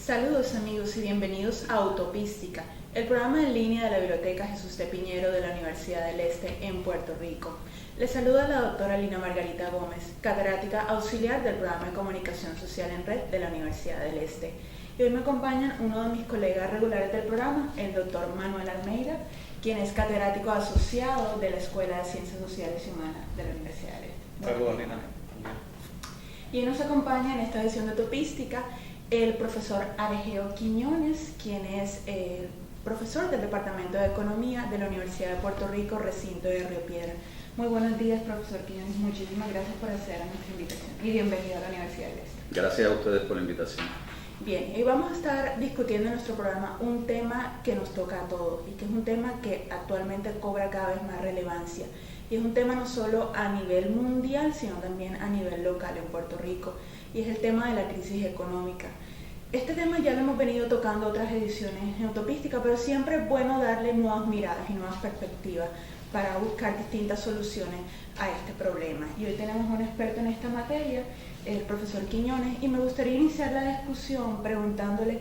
Saludos amigos y bienvenidos a Utopística, el programa en línea de la Biblioteca Jesús de Piñero de la Universidad del Este en Puerto Rico. Les saluda la doctora Lina Margarita Gómez, catedrática auxiliar del programa de Comunicación Social en Red de la Universidad del Este. Y hoy me acompañan uno de mis colegas regulares del programa, el doctor Manuel Almeida, quien es catedrático asociado de la Escuela de Ciencias Sociales y Humanas de la Universidad del Este. Saludos, Lina. Y nos acompaña en esta edición de Utopística el profesor Argeo Quiñones, quien es el profesor del Departamento de Economía de la Universidad de Puerto Rico, recinto de Río Piedra. Muy buenos días, profesor Quiñones. Muchísimas gracias por acceder a nuestra invitación y bienvenido a la Universidad del Este. Gracias a ustedes por la invitación. Bien, hoy vamos a estar discutiendo en nuestro programa un tema que nos toca a todos y que es un tema que actualmente cobra cada vez más relevancia. Y es un tema no solo a nivel mundial, sino también a nivel local en Puerto Rico, y es el tema de la crisis económica. Este tema ya lo hemos venido tocando otras ediciones en Utopística, pero siempre es bueno darle nuevas miradas y nuevas perspectivas para buscar distintas soluciones a este problema. Y hoy tenemos un experto en esta materia, el profesor Quiñones, y me gustaría iniciar la discusión preguntándole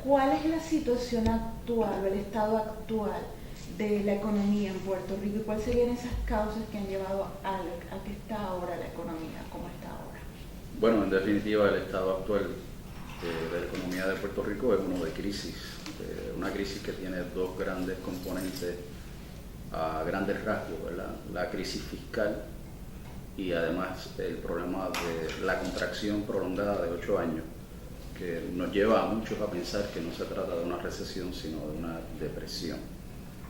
cuál es la situación actual, o el estado actual de la economía en Puerto Rico y cuáles serían esas causas que han llevado a que está ahora la economía como está ahora. Bueno, en definitiva, el estado actual de la economía de Puerto Rico es uno de crisis, una crisis que tiene dos grandes componentes a grandes rasgos, ¿verdad? La crisis fiscal y además el problema de la contracción prolongada de 8 años, que nos lleva a muchos a pensar que no se trata de una recesión, sino de una depresión.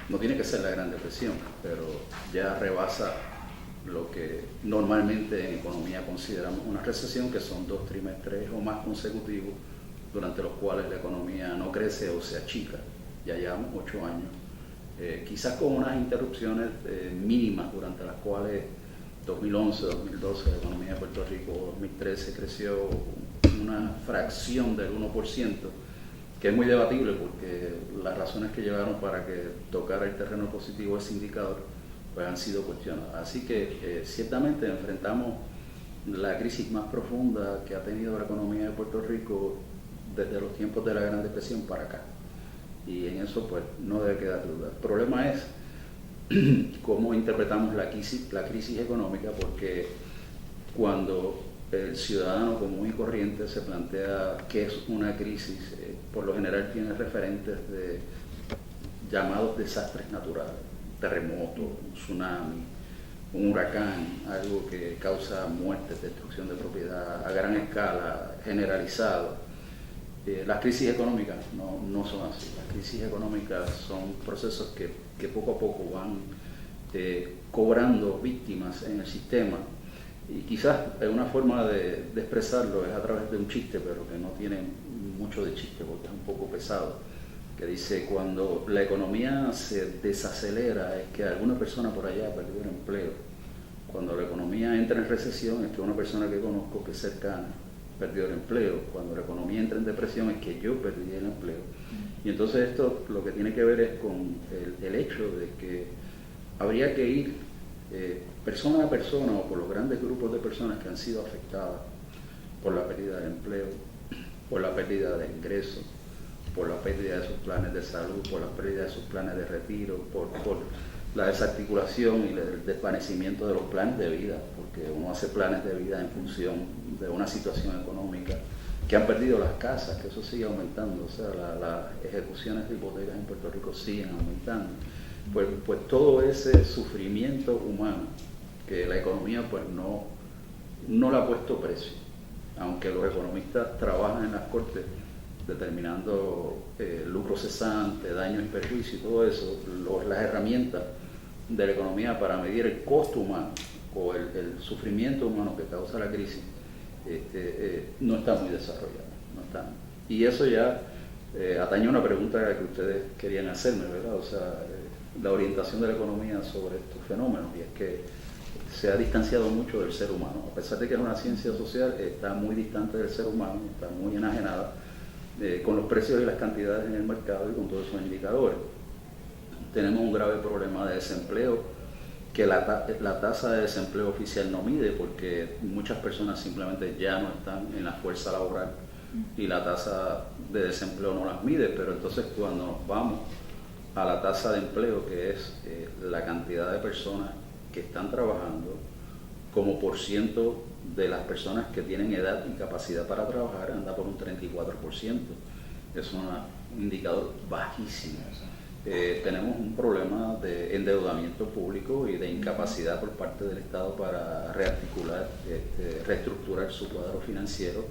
No tiene que ser la Gran Depresión, pero ya rebasa lo que normalmente en economía consideramos una recesión, que son 2 trimestres o más consecutivos durante los cuales la economía no crece o se achica. Ya llevamos 8 años, quizás con unas interrupciones mínimas durante las cuales 2011, 2012 la economía de Puerto Rico, 2013 creció una fracción del 1%, que es muy debatible porque las razones que llevaron para que tocara el terreno positivo ese indicador pues han sido cuestionadas. Así que ciertamente enfrentamos la crisis más profunda que ha tenido la economía de Puerto Rico desde los tiempos de la Gran Depresión para acá. Y en eso pues no debe quedar duda. El problema es cómo interpretamos la crisis económica, porque cuando el ciudadano común y corriente se plantea qué es una crisis, por lo general tiene referentes de llamados desastres naturales, terremoto, un tsunami, un huracán, algo que causa muertes, destrucción de propiedad a gran escala, generalizado. Las crisis económicas no son así. Las crisis económicas son procesos que poco a poco van cobrando víctimas en el sistema. Y quizás una forma de expresarlo es a través de un chiste, pero que no tiene mucho de chiste porque es un poco pesado, que dice: cuando la economía se desacelera es que alguna persona por allá perdió el empleo. Cuando la economía entra en recesión es que una persona que conozco que es cercana perdió el empleo. Cuando la economía entra en depresión es que yo perdí el empleo. Y entonces esto lo que tiene que ver es con el hecho de que habría que ir persona a persona o por los grandes grupos de personas que han sido afectadas por la pérdida de empleo, por la pérdida de ingresos, por la pérdida de sus planes de salud, por la pérdida de sus planes de retiro, por la desarticulación y el desvanecimiento de los planes de vida, porque uno hace planes de vida en función de una situación económica, que han perdido las casas, que eso sigue aumentando, o sea, las ejecuciones de hipotecas en Puerto Rico siguen aumentando. Pues todo ese sufrimiento humano que la economía pues no le ha puesto precio, aunque los economistas trabajan en las cortes determinando lucro cesante, daños y perjuicios y todo eso, las herramientas de la economía para medir el costo humano o el sufrimiento humano que causa la crisis no está muy desarrollada, no está. Y eso ya atañe a una pregunta que ustedes querían hacerme, ¿verdad? O sea, la orientación de la economía sobre estos fenómenos, y es que se ha distanciado mucho del ser humano. A pesar de que es una ciencia social, está muy distante del ser humano, está muy enajenada con los precios y las cantidades en el mercado y con todos esos indicadores. Tenemos un grave problema de desempleo que la tasa de desempleo oficial no mide, porque muchas personas simplemente ya no están en la fuerza laboral y la tasa de desempleo no las mide, pero entonces cuando nos vamos a la tasa de empleo, que es la cantidad de personas que están trabajando como por ciento de las personas que tienen edad y capacidad para trabajar, anda por un 34%. Es un indicador bajísimo. Tenemos un problema de endeudamiento público y de incapacidad por parte del Estado para rearticular, reestructurar su cuadro financiero,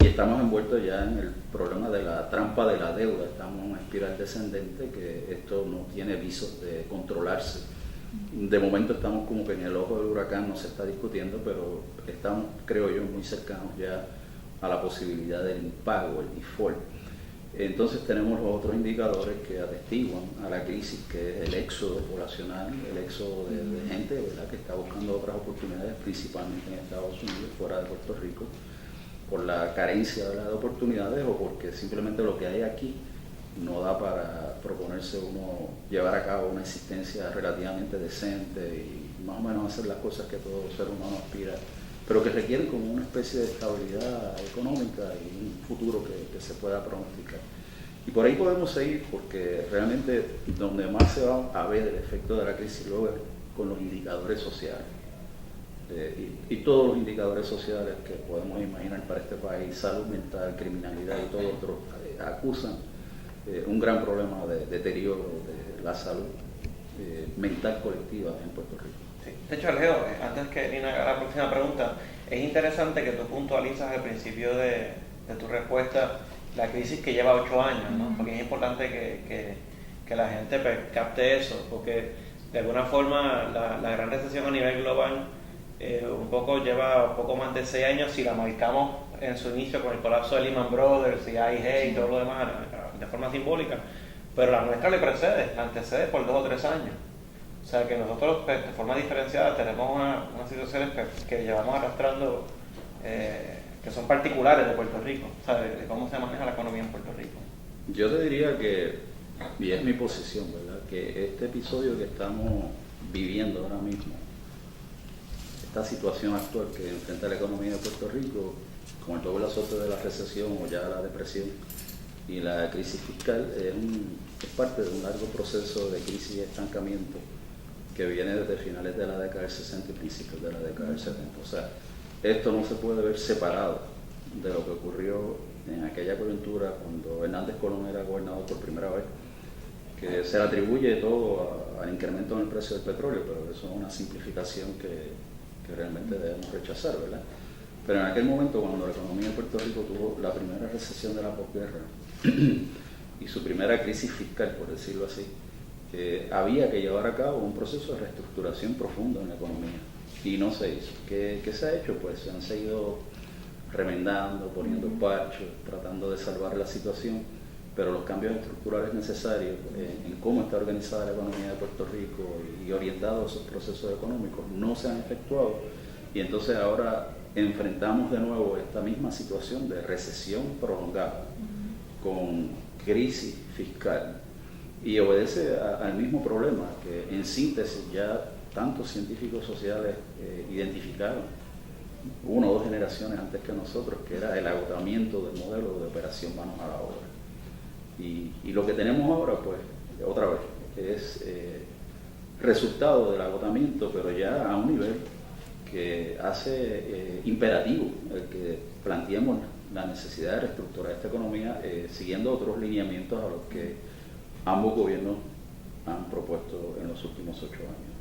y estamos envueltos ya en el problema de la trampa de la deuda. Estamos en una espiral descendente que esto no tiene visos de controlarse. De momento estamos como que en el ojo del huracán, no se está discutiendo, pero estamos, creo yo, muy cercanos ya a la posibilidad del impago, el default. Entonces tenemos los otros indicadores que atestiguan a la crisis, que es el éxodo poblacional, el éxodo de gente, ¿verdad?, que está buscando otras oportunidades, principalmente en Estados Unidos, fuera de Puerto Rico, por la carencia de las oportunidades o porque simplemente lo que hay aquí no da para proponerse uno llevar a cabo una existencia relativamente decente y más o menos hacer las cosas que todo ser humano aspira, pero que requieren como una especie de estabilidad económica y un futuro que se pueda pronosticar. Y por ahí podemos seguir, porque realmente donde más se va a ver el efecto de la crisis luego es con los indicadores sociales. Y todos los indicadores sociales que podemos imaginar para este país, salud mental, criminalidad y todo otro, acusan un gran problema de deterioro de la salud mental colectiva en Puerto Rico. Sí. De hecho, Alejo, antes que Lina haga la próxima pregunta, es interesante que tú puntualizas al principio de tu respuesta la crisis que lleva 8 años, ¿no? Porque es importante que la gente capte eso, porque de alguna forma la gran recesión a nivel global lleva un poco más de 6 años si la marcamos en su inicio con el colapso de Lehman Brothers y AIG y todo lo demás de forma simbólica, pero la nuestra le precede, la antecede por 2 o 3 años. O sea que nosotros de forma diferenciada tenemos unas situaciones que llevamos arrastrando que son particulares de Puerto Rico, o sea, de cómo se maneja la economía en Puerto Rico. Yo te diría que, y es mi posición, ¿verdad?, que este episodio que estamos viviendo ahora mismo, esta situación actual que enfrenta la economía de Puerto Rico, con el doble azote de la recesión o ya la depresión y la crisis fiscal, es parte de un largo proceso de crisis y estancamiento que viene desde finales de la década del 60 y principios de la década del 70. O sea, esto no se puede ver separado de lo que ocurrió en aquella coyuntura cuando Hernández Colón era gobernador por primera vez, que se le atribuye todo al incremento en el precio del petróleo, pero eso es una simplificación que realmente debemos rechazar, ¿verdad? Pero en aquel momento, cuando la economía de Puerto Rico tuvo la primera recesión de la posguerra y su primera crisis fiscal, por decirlo así, había que llevar a cabo un proceso de reestructuración profunda en la economía y no se hizo. ¿Qué se ha hecho? Pues se han seguido remendando, poniendo parchos, tratando de salvar la situación, pero los cambios estructurales necesarios en cómo está organizada la economía de Puerto Rico y orientados a esos procesos económicos no se han efectuado, y entonces ahora enfrentamos de nuevo esta misma situación de recesión prolongada con crisis fiscal, y obedece al mismo problema que en síntesis ya tantos científicos sociales identificaron 1 o 2 generaciones antes que nosotros, que era el agotamiento del modelo de operación manos a la obra. Y lo que tenemos ahora, pues, otra vez, es resultado del agotamiento, pero ya a un nivel que hace imperativo el que planteemos la necesidad de reestructurar esta economía siguiendo otros lineamientos a los que ambos gobiernos han propuesto en los últimos 8 años.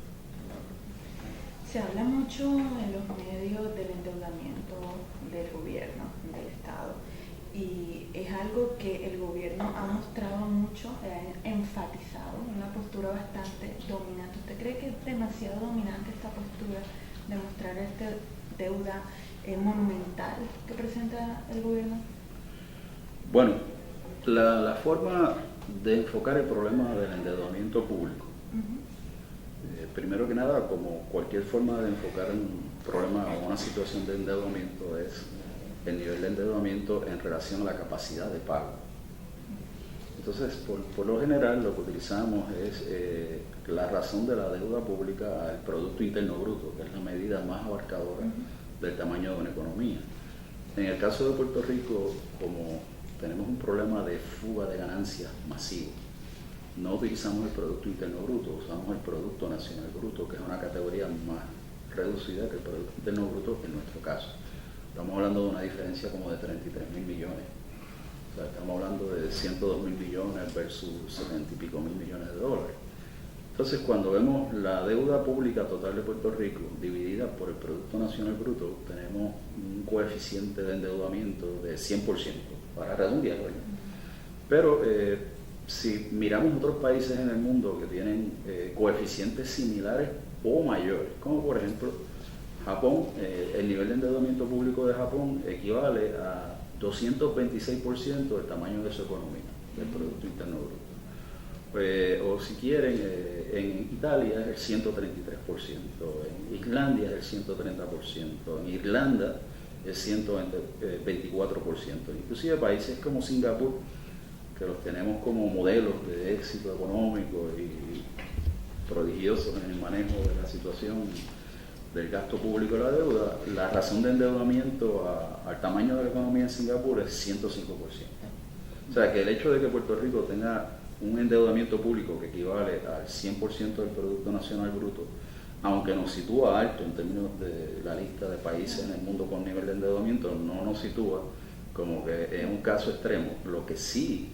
Se habla mucho en los medios del endeudamiento del gobierno, del Estado, y es algo que el gobierno ha mostrado mucho, ha enfatizado, una postura bastante dominante. ¿Usted cree que es demasiado dominante esta postura de mostrar esta deuda monumental que presenta el gobierno? Bueno, la forma de enfocar el problema del endeudamiento público, primero que nada, como cualquier forma de enfocar un problema o una situación de endeudamiento, es el nivel de endeudamiento en relación a la capacidad de pago. Entonces, por lo general, lo que utilizamos es la razón de la deuda pública al Producto Interno Bruto, que es la medida más abarcadora del tamaño de una economía. En el caso de Puerto Rico, como tenemos un problema de fuga de ganancias masivo, no utilizamos el Producto Interno Bruto, usamos el Producto Nacional Bruto, que es una categoría más reducida que el Producto Interno Bruto en nuestro caso. Estamos hablando de una diferencia como de 33.000 millones. O sea, estamos hablando de 102.000 millones versus 70 y pico mil millones de dólares. Entonces, cuando vemos la deuda pública total de Puerto Rico dividida por el Producto Nacional Bruto, tenemos un coeficiente de endeudamiento de 100%, para redondearlo. Pero si miramos otros países en el mundo que tienen coeficientes similares o mayores, como por ejemplo Japón, el nivel de endeudamiento público de Japón equivale a 226% del tamaño de su economía, del Producto Interno Bruto. O si quieren, en Italia es el 133%, en Islandia es el 130%, en Irlanda es 124%. Inclusive países como Singapur, que los tenemos como modelos de éxito económico y prodigiosos en el manejo de la situación del gasto público y la deuda, la razón de endeudamiento al tamaño de la economía en Singapur es 105%. O sea que el hecho de que Puerto Rico tenga un endeudamiento público que equivale al 100% del Producto Nacional Bruto, aunque nos sitúa alto en términos de la lista de países en el mundo con nivel de endeudamiento, no nos sitúa como que en un caso extremo. Lo que sí,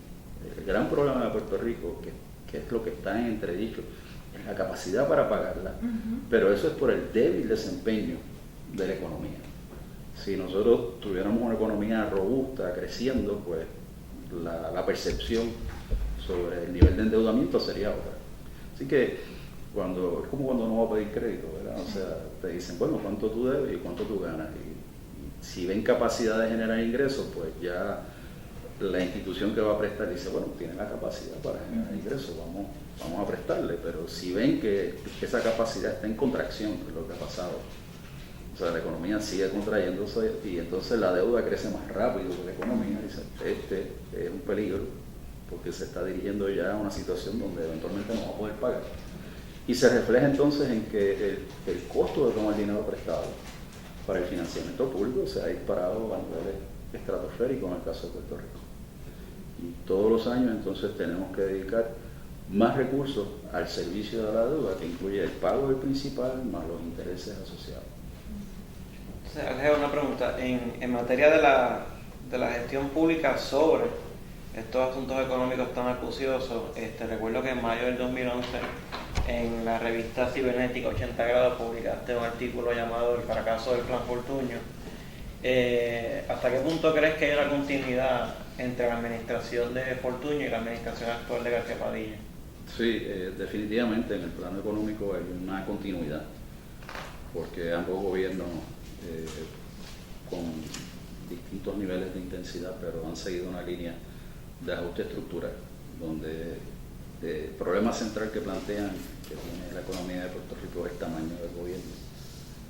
el gran problema de Puerto Rico, que es lo que está en entredicho, es la capacidad para pagarla, pero eso es por el débil desempeño de la economía. Si nosotros tuviéramos una economía robusta, creciendo, pues la percepción sobre el nivel de endeudamiento sería otra. Así que es como cuando uno va a pedir crédito, ¿verdad? O sea, te dicen, bueno, ¿cuánto tú debes y cuánto tú ganas? Y si ven capacidad de generar ingresos, pues ya la institución que va a prestar dice, bueno, tiene la capacidad para generar ingresos, vamos a prestarle. Pero si ven que esa capacidad está en contracción, que es lo que ha pasado, o sea, la economía sigue contrayéndose y entonces la deuda crece más rápido que la economía, dicen, este es un peligro, porque se está dirigiendo ya a una situación donde eventualmente no va a poder pagar. Y se refleja entonces en que el costo de tomar dinero prestado para el financiamiento público se ha disparado a niveles estratosféricos en el caso de Puerto Rico. Y todos los años entonces tenemos que dedicar más recursos al servicio de la deuda, que incluye el pago del principal más los intereses asociados. Entonces, una pregunta, en materia de la gestión pública sobre estos asuntos económicos tan acuciosos, recuerdo que en mayo del 2011 en la revista cibernética 80 grados publicaste un artículo llamado El fracaso del Plan Fortuño. ¿Hasta qué punto crees que hay una continuidad entre la administración de Fortuño y la administración actual de García Padilla? Sí, definitivamente en el plano económico hay una continuidad, porque ambos gobiernos con distintos niveles de intensidad, pero han seguido una línea de ajuste estructural, donde el problema central que plantean que tiene la economía de Puerto Rico es el tamaño del gobierno,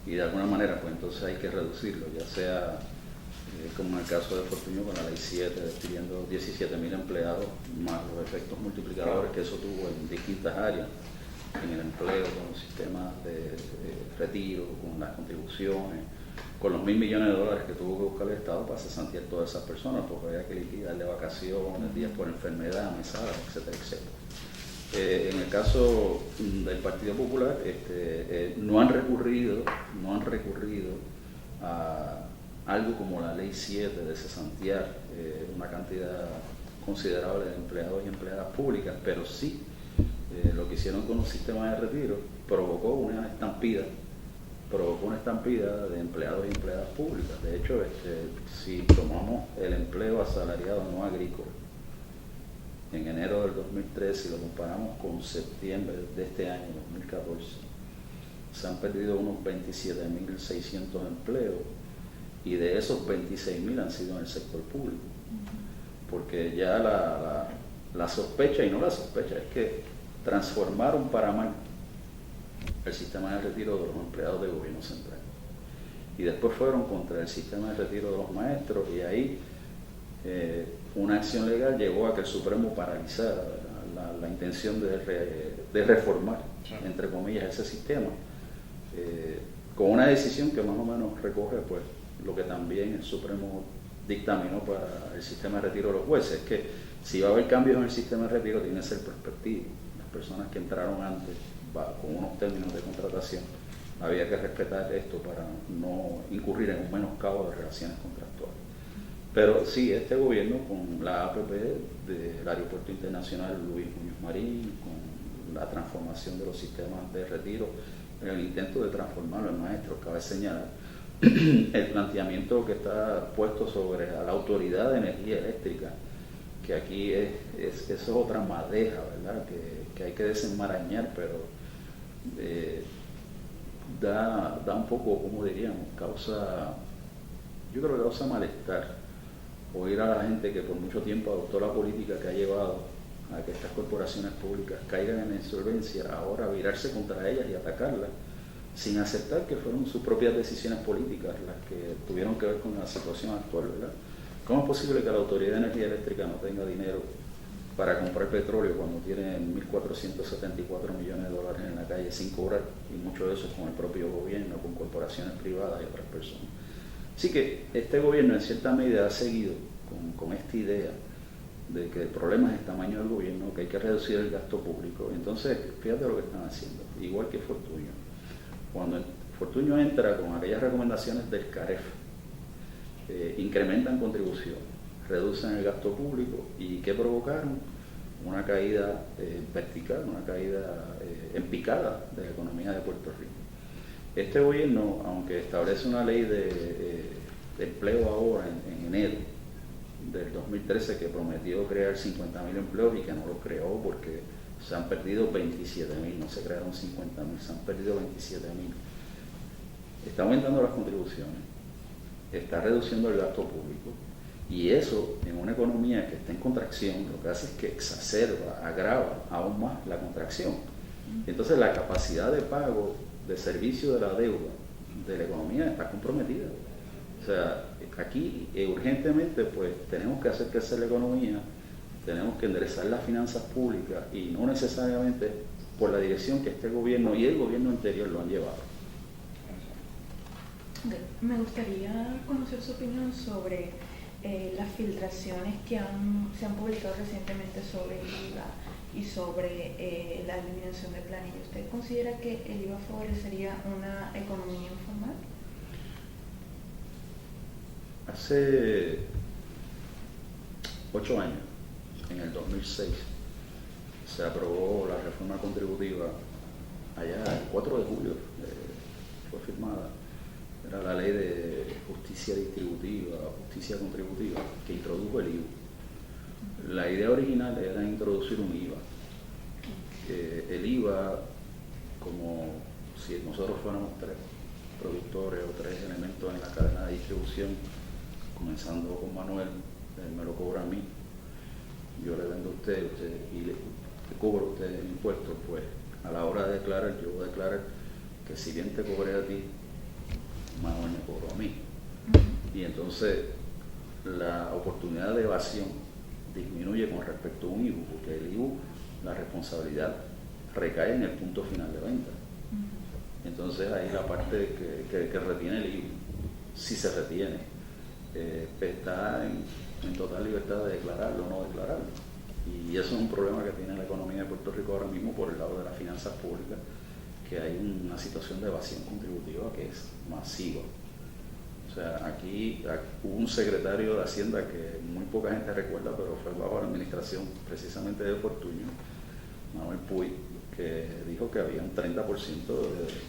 y de alguna manera pues entonces hay que reducirlo, ya sea como en el caso de Fortuño con la ley 7 despidiendo 17.000 empleados, más los efectos multiplicadores que eso tuvo en distintas áreas, en el empleo, con los sistemas de retiro, con las contribuciones, con los $1.000 millones que tuvo que buscar el Estado para cesantear todas esas personas, porque había que liquidarle vacaciones, días por enfermedad, mesadas, etcétera, etcétera. En el caso del Partido Popular, no han recurrido a algo como la Ley 7 de cesantear una cantidad considerable de empleados y empleadas públicas, pero sí lo que hicieron con un sistema de retiro provocó una estampida de empleados y empleadas públicas. De hecho, si tomamos el empleo asalariado no agrícola en enero del 2013 y lo comparamos con septiembre de este año, 2014, se han perdido unos 27.600 empleos, y de esos 26.000 han sido en el sector público, porque ya la sospecha, y no la sospecha, es que transformaron para mal el sistema de retiro de los empleados del gobierno central, y después fueron contra el sistema de retiro de los maestros, y ahí una acción legal llevó a que el Supremo paralizara la intención de reformar, entre comillas, ese sistema, con una decisión que más o menos recoge pues lo que también el Supremo dictaminó para el sistema de retiro de los jueces, es que si va a haber cambios en el sistema de retiro, tiene que ser prospectivo. Las personas que entraron antes, con unos términos de contratación, había que respetar esto para no incurrir en un menoscabo de relaciones contractuales. Pero sí, este gobierno, con la APP del Aeropuerto Internacional Luis Muñoz Marín, con la transformación de los sistemas de retiro, en el intento de transformarlo en maestro, cabe señalar el planteamiento que está puesto sobre la Autoridad de Energía Eléctrica, que aquí es otra madeja, ¿verdad? Que hay que desenmarañar, pero da un poco, como diríamos, yo creo que causa malestar oír a la gente que por mucho tiempo adoptó la política que ha llevado a que estas corporaciones públicas caigan en insolvencia, ahora virarse contra ellas y atacarlas, sin aceptar que fueron sus propias decisiones políticas las que tuvieron que ver con la situación actual, ¿verdad? ¿Cómo es posible que la Autoridad de Energía Eléctrica no tenga dinero para comprar petróleo cuando tiene 1.474 millones de dólares en la calle sin cobrar? Y mucho de eso es con el propio gobierno, con corporaciones privadas y otras personas. Así que este gobierno en cierta medida ha seguido con esta idea de que el problema es el tamaño del gobierno, que hay que reducir el gasto público. Entonces, fíjate lo que están haciendo, igual que Fortuño. Cuando Fortuño entra con aquellas recomendaciones del CAREF, incrementan contribución, reducen el gasto público y ¿qué provocaron? Una caída vertical, una caída en picada de la economía de Puerto Rico. Este gobierno, aunque establece una ley de empleo ahora en enero del 2013 que prometió crear 50.000 empleos y que no lo creó porque se han perdido 27.000, no se crearon 50.000, se han perdido 27.000. Está aumentando las contribuciones, está reduciendo el gasto público y eso en una economía que está en contracción lo que hace es que exacerba, agrava aún más la contracción. Entonces la capacidad de pago de servicio de la deuda de la economía está comprometida. O sea, aquí urgentemente pues tenemos que hacer crecer la economía, tenemos que enderezar las finanzas públicas y no necesariamente por la dirección que este gobierno y el gobierno anterior lo han llevado. Me gustaría conocer su opinión sobre las filtraciones que se han publicado recientemente sobre el IVA y sobre la eliminación de planilla. ¿Usted considera que el IVA favorecería una economía informal? Hace 8 años, en el 2006, se aprobó la reforma contributiva, allá el 4 de julio fue firmada, era la ley de justicia distributiva, justicia contributiva, que introdujo el IVA. La idea original era introducir un IVA. El IVA, como si nosotros fuéramos 3 productores o 3 elementos en la cadena de distribución, comenzando con Manuel, él me lo cobra a mí, yo le vendo a usted y le cobro a usted el impuesto, pues a la hora de declarar, yo voy a declarar que si bien te cobré a ti, Manuel me cobró a mí. Y entonces la oportunidad de evasión disminuye con respecto a un IVU, porque el IVU, la responsabilidad recae en el punto final de venta. Entonces ahí la parte que retiene el IVU, si se retiene, está en total libertad de declararlo o no declararlo. Y eso es un problema que tiene la economía de Puerto Rico ahora mismo por el lado de las finanzas públicas, que hay una situación de evasión contributiva que es masiva. O sea, aquí hubo un secretario de Hacienda que muy poca gente recuerda, pero fue bajo la administración precisamente de Fortuño, Manuel Puy, que dijo que había un 30%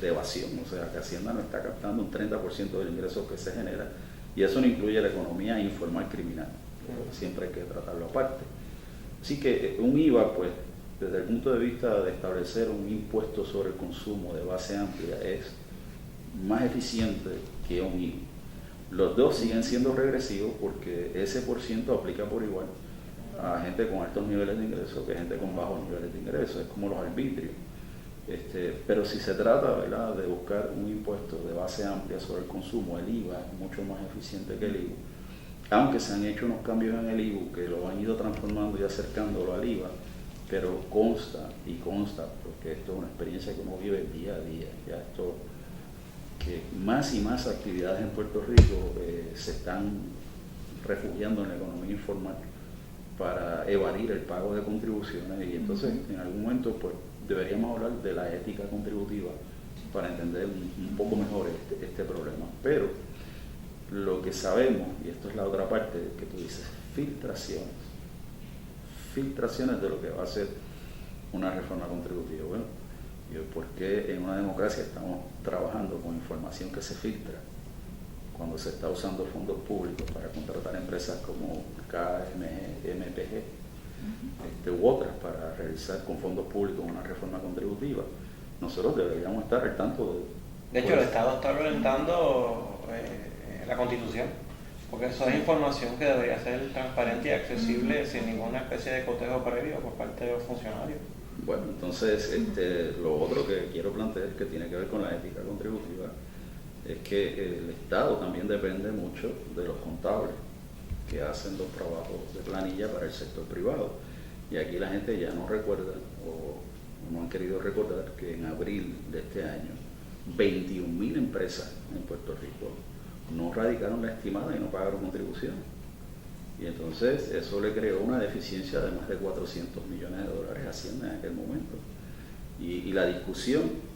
de evasión, o sea, que Hacienda no está captando un 30% del ingreso que se genera, y eso no incluye la economía informal criminal, siempre hay que tratarlo aparte. Así que un IVA, pues, desde el punto de vista de establecer un impuesto sobre el consumo de base amplia, es más eficiente que un IVA. Los dos siguen siendo regresivos porque ese % aplica por igual a gente con altos niveles de ingresos que gente con bajos niveles de ingresos, es como los arbitrios. Pero si se trata, ¿verdad?, de buscar un impuesto de base amplia sobre el consumo, el IVA es mucho más eficiente que el IVU, aunque se han hecho unos cambios en el IVU que lo han ido transformando y acercándolo al IVA, pero consta, porque esto es una experiencia que uno vive día a día, ya esto que más y más actividades en Puerto Rico se están refugiando en la economía informal para evadir el pago de contribuciones, y entonces en algún momento pues deberíamos hablar de la ética contributiva para entender un poco mejor este problema. Pero lo que sabemos, y esto es la otra parte que tú dices, filtraciones de lo que va a ser una reforma contributiva. Bueno, ¿por qué en una democracia estamos trabajando con información que se filtra cuando se está usando fondos públicos para contratar empresas como KMG, MPG u otras para realizar con fondos públicos una reforma contributiva? Nosotros deberíamos estar al tanto de hecho, el Estado está violentando la Constitución, porque eso es información que debería ser transparente y accesible sin ninguna especie de cotejo previo por parte de los funcionarios. Bueno, entonces lo otro que quiero plantear, que tiene que ver con la ética contributiva, es que el Estado también depende mucho de los contables que hacen los trabajos de planilla para el sector privado. Y aquí la gente ya no recuerda, o no han querido recordar, que en abril de este año 21.000 empresas en Puerto Rico no radicaron la estimada y no pagaron contribuciones. Y entonces eso le creó una deficiencia de más de 400 millones de dólares a Hacienda en aquel momento. Y la discusión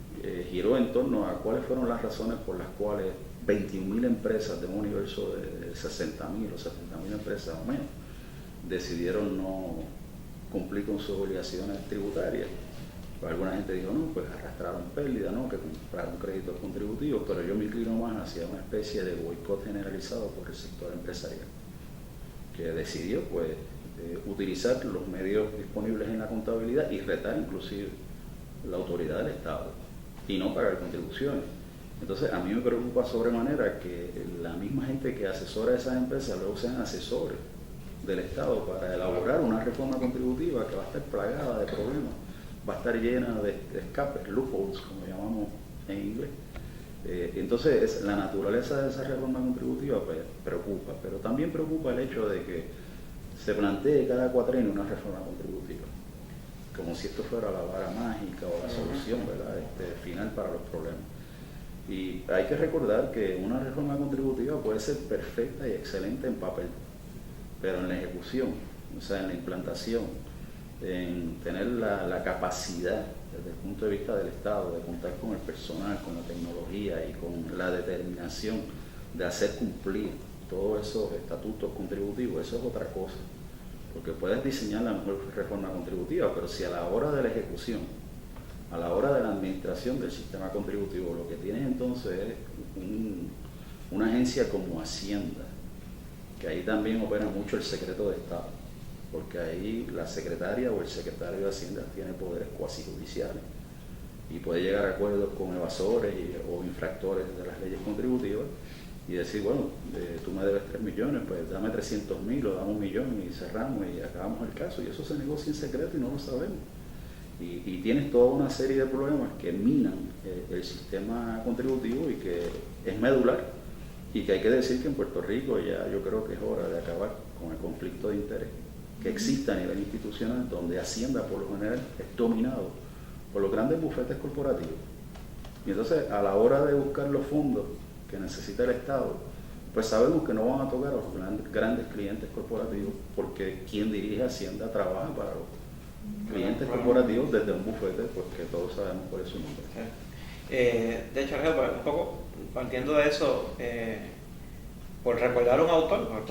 giró en torno a cuáles fueron las razones por las cuales 21.000 empresas de un universo de 60.000 o 70.000 empresas o menos decidieron no cumplir con sus obligaciones tributarias. Pues alguna gente dijo, no, pues arrastraron pérdida, no, que compraron créditos contributivos, pero yo me inclino más hacia una especie de boicot generalizado por el sector empresarial, que decidió pues utilizar los medios disponibles en la contabilidad y retar inclusive la autoridad del Estado y no pagar contribuciones. Entonces a mí me preocupa sobremanera que la misma gente que asesora a esas empresas luego sean asesores del Estado para elaborar una reforma contributiva que va a estar plagada de problemas, va a estar llena de escapes, loopholes, como llamamos en inglés. Entonces la naturaleza de esa reforma contributiva pues, preocupa, pero también preocupa el hecho de que se plantee cada cuatrienio una reforma contributiva, como si esto fuera la vara mágica o la solución, ¿verdad? Final para los problemas. Y hay que recordar que una reforma contributiva puede ser perfecta y excelente en papel, pero en la ejecución, o sea, en la implantación, en tener la capacidad desde el punto de vista del Estado de contar con el personal, con la tecnología y con la determinación de hacer cumplir todos esos estatutos contributivos, eso es otra cosa, porque puedes diseñar la mejor reforma contributiva, pero si a la hora de la ejecución, a la hora de la administración del sistema contributivo, lo que tienes entonces es una agencia como Hacienda, que ahí también opera mucho el secreto de Estado, porque ahí la secretaria o el secretario de Hacienda tiene poderes cuasi judiciales y puede llegar a acuerdos con evasores o infractores de las leyes contributivas y decir, bueno, tú me debes 3 millones, pues dame 300.000 o dame 1 millón y cerramos y acabamos el caso, y eso se negocia en secreto y no lo sabemos. Y tienes toda una serie de problemas que minan el sistema contributivo y que es medular, y que hay que decir que en Puerto Rico ya yo creo que es hora de acabar con el conflicto de interés que existe a nivel institucional, donde Hacienda por lo general es dominado por los grandes bufetes corporativos. Y entonces a la hora de buscar los fondos que necesita el Estado, pues sabemos que no van a tocar a los grandes clientes corporativos, porque quien dirige Hacienda trabaja para los clientes corporativos desde un bufete, pues que todos sabemos cuál es su nombre. De hecho, un poco partiendo de eso, por recordar un autor,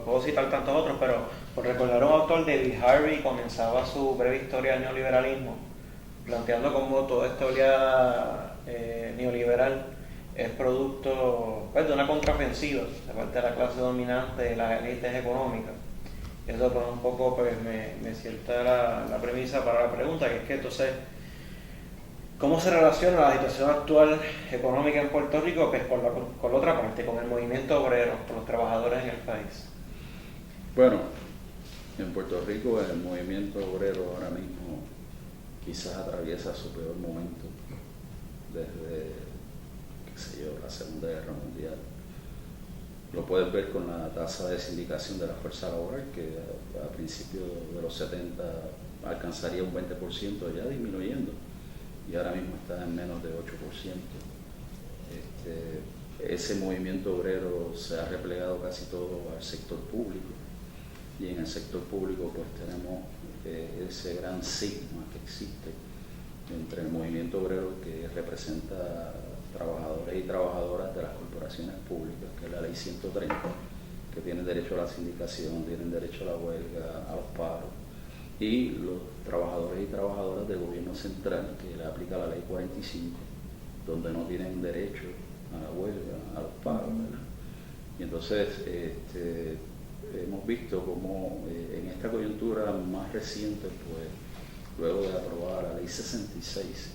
puedo citar tantos otros, pero por recordar un autor, David Harvey comenzaba su breve historia del neoliberalismo, planteando cómo toda esta oleada neoliberal es producto pues, de una contraofensiva de parte de la clase dominante de las élites económicas. Eso pues, un poco pues, me cierta la premisa para la pregunta, que es que entonces, ¿cómo se relaciona la situación actual económica en Puerto Rico pues, con la otra parte, con el movimiento obrero, con los trabajadores en el país? Bueno, en Puerto Rico el movimiento obrero ahora mismo quizás atraviesa su peor momento desde, qué sé yo, la Segunda Guerra Mundial. Lo puedes ver con la tasa de sindicación de la fuerza laboral, que a principios de los 70 alcanzaría un 20%, ya disminuyendo, y ahora mismo está en menos de 8%. ese movimiento obrero se ha replegado casi todo al sector público, y en el sector público pues tenemos ese gran sigma que existe entre el movimiento obrero, que representa trabajadores y trabajadoras de las corporaciones públicas, que es la ley 130, que tienen derecho a la sindicación, tienen derecho a la huelga, a los paros, y los trabajadores y trabajadoras del gobierno central, que le aplica la ley 45, donde no tienen derecho a la huelga, a los paros, ¿verdad? Y entonces hemos visto como en esta coyuntura más reciente, pues luego de aprobar la ley 66,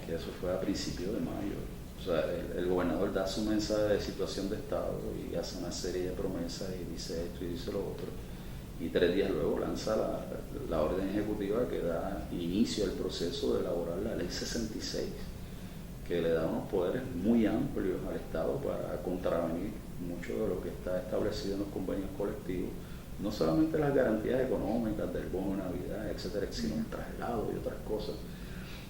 que eso fue a principios de mayo, o sea, el gobernador da su mensaje de situación de Estado y hace una serie de promesas y dice esto y dice lo otro, y 3 días luego lanza la orden ejecutiva que da inicio al proceso de elaborar la ley 66, que le da unos poderes muy amplios al Estado para contravenir mucho de lo que está establecido en los convenios colectivos, no solamente las garantías económicas del bono de Navidad, etcétera, sino el traslado y otras cosas.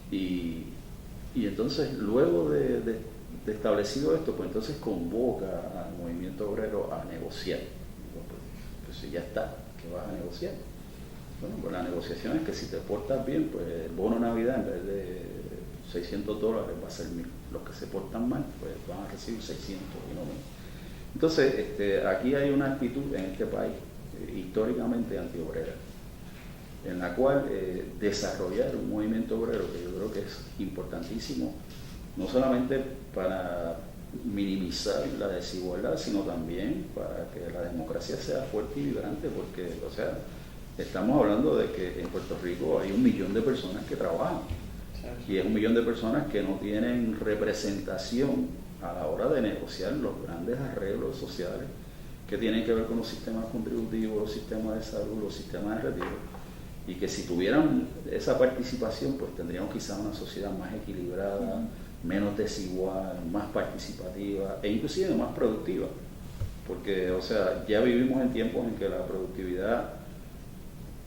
Y entonces, luego de establecido esto, pues entonces convoca al movimiento obrero a negociar. Digo, pues si ya está, ¿qué vas a negociar? Bueno, pues la negociación es que si te portas bien, pues el bono de Navidad en vez de $600 va a ser 1.000. Los que se portan mal, pues van a recibir 600 y no menos. Entonces, aquí hay una actitud en este país históricamente antiobrera, en la cual desarrollar un movimiento obrero, que yo creo que es importantísimo, no solamente para minimizar la desigualdad, sino también para que la democracia sea fuerte y vibrante, porque, o sea, estamos hablando de que en Puerto Rico hay 1 millón de personas que trabajan, y es 1 millón de personas que no tienen representación a la hora de negociar los grandes arreglos sociales que tienen que ver con los sistemas contributivos, los sistemas de salud, los sistemas de retiro, y que si tuvieran esa participación, pues tendríamos quizás una sociedad más equilibrada, menos desigual, más participativa e inclusive más productiva, porque, o sea, ya vivimos en tiempos en que la productividad,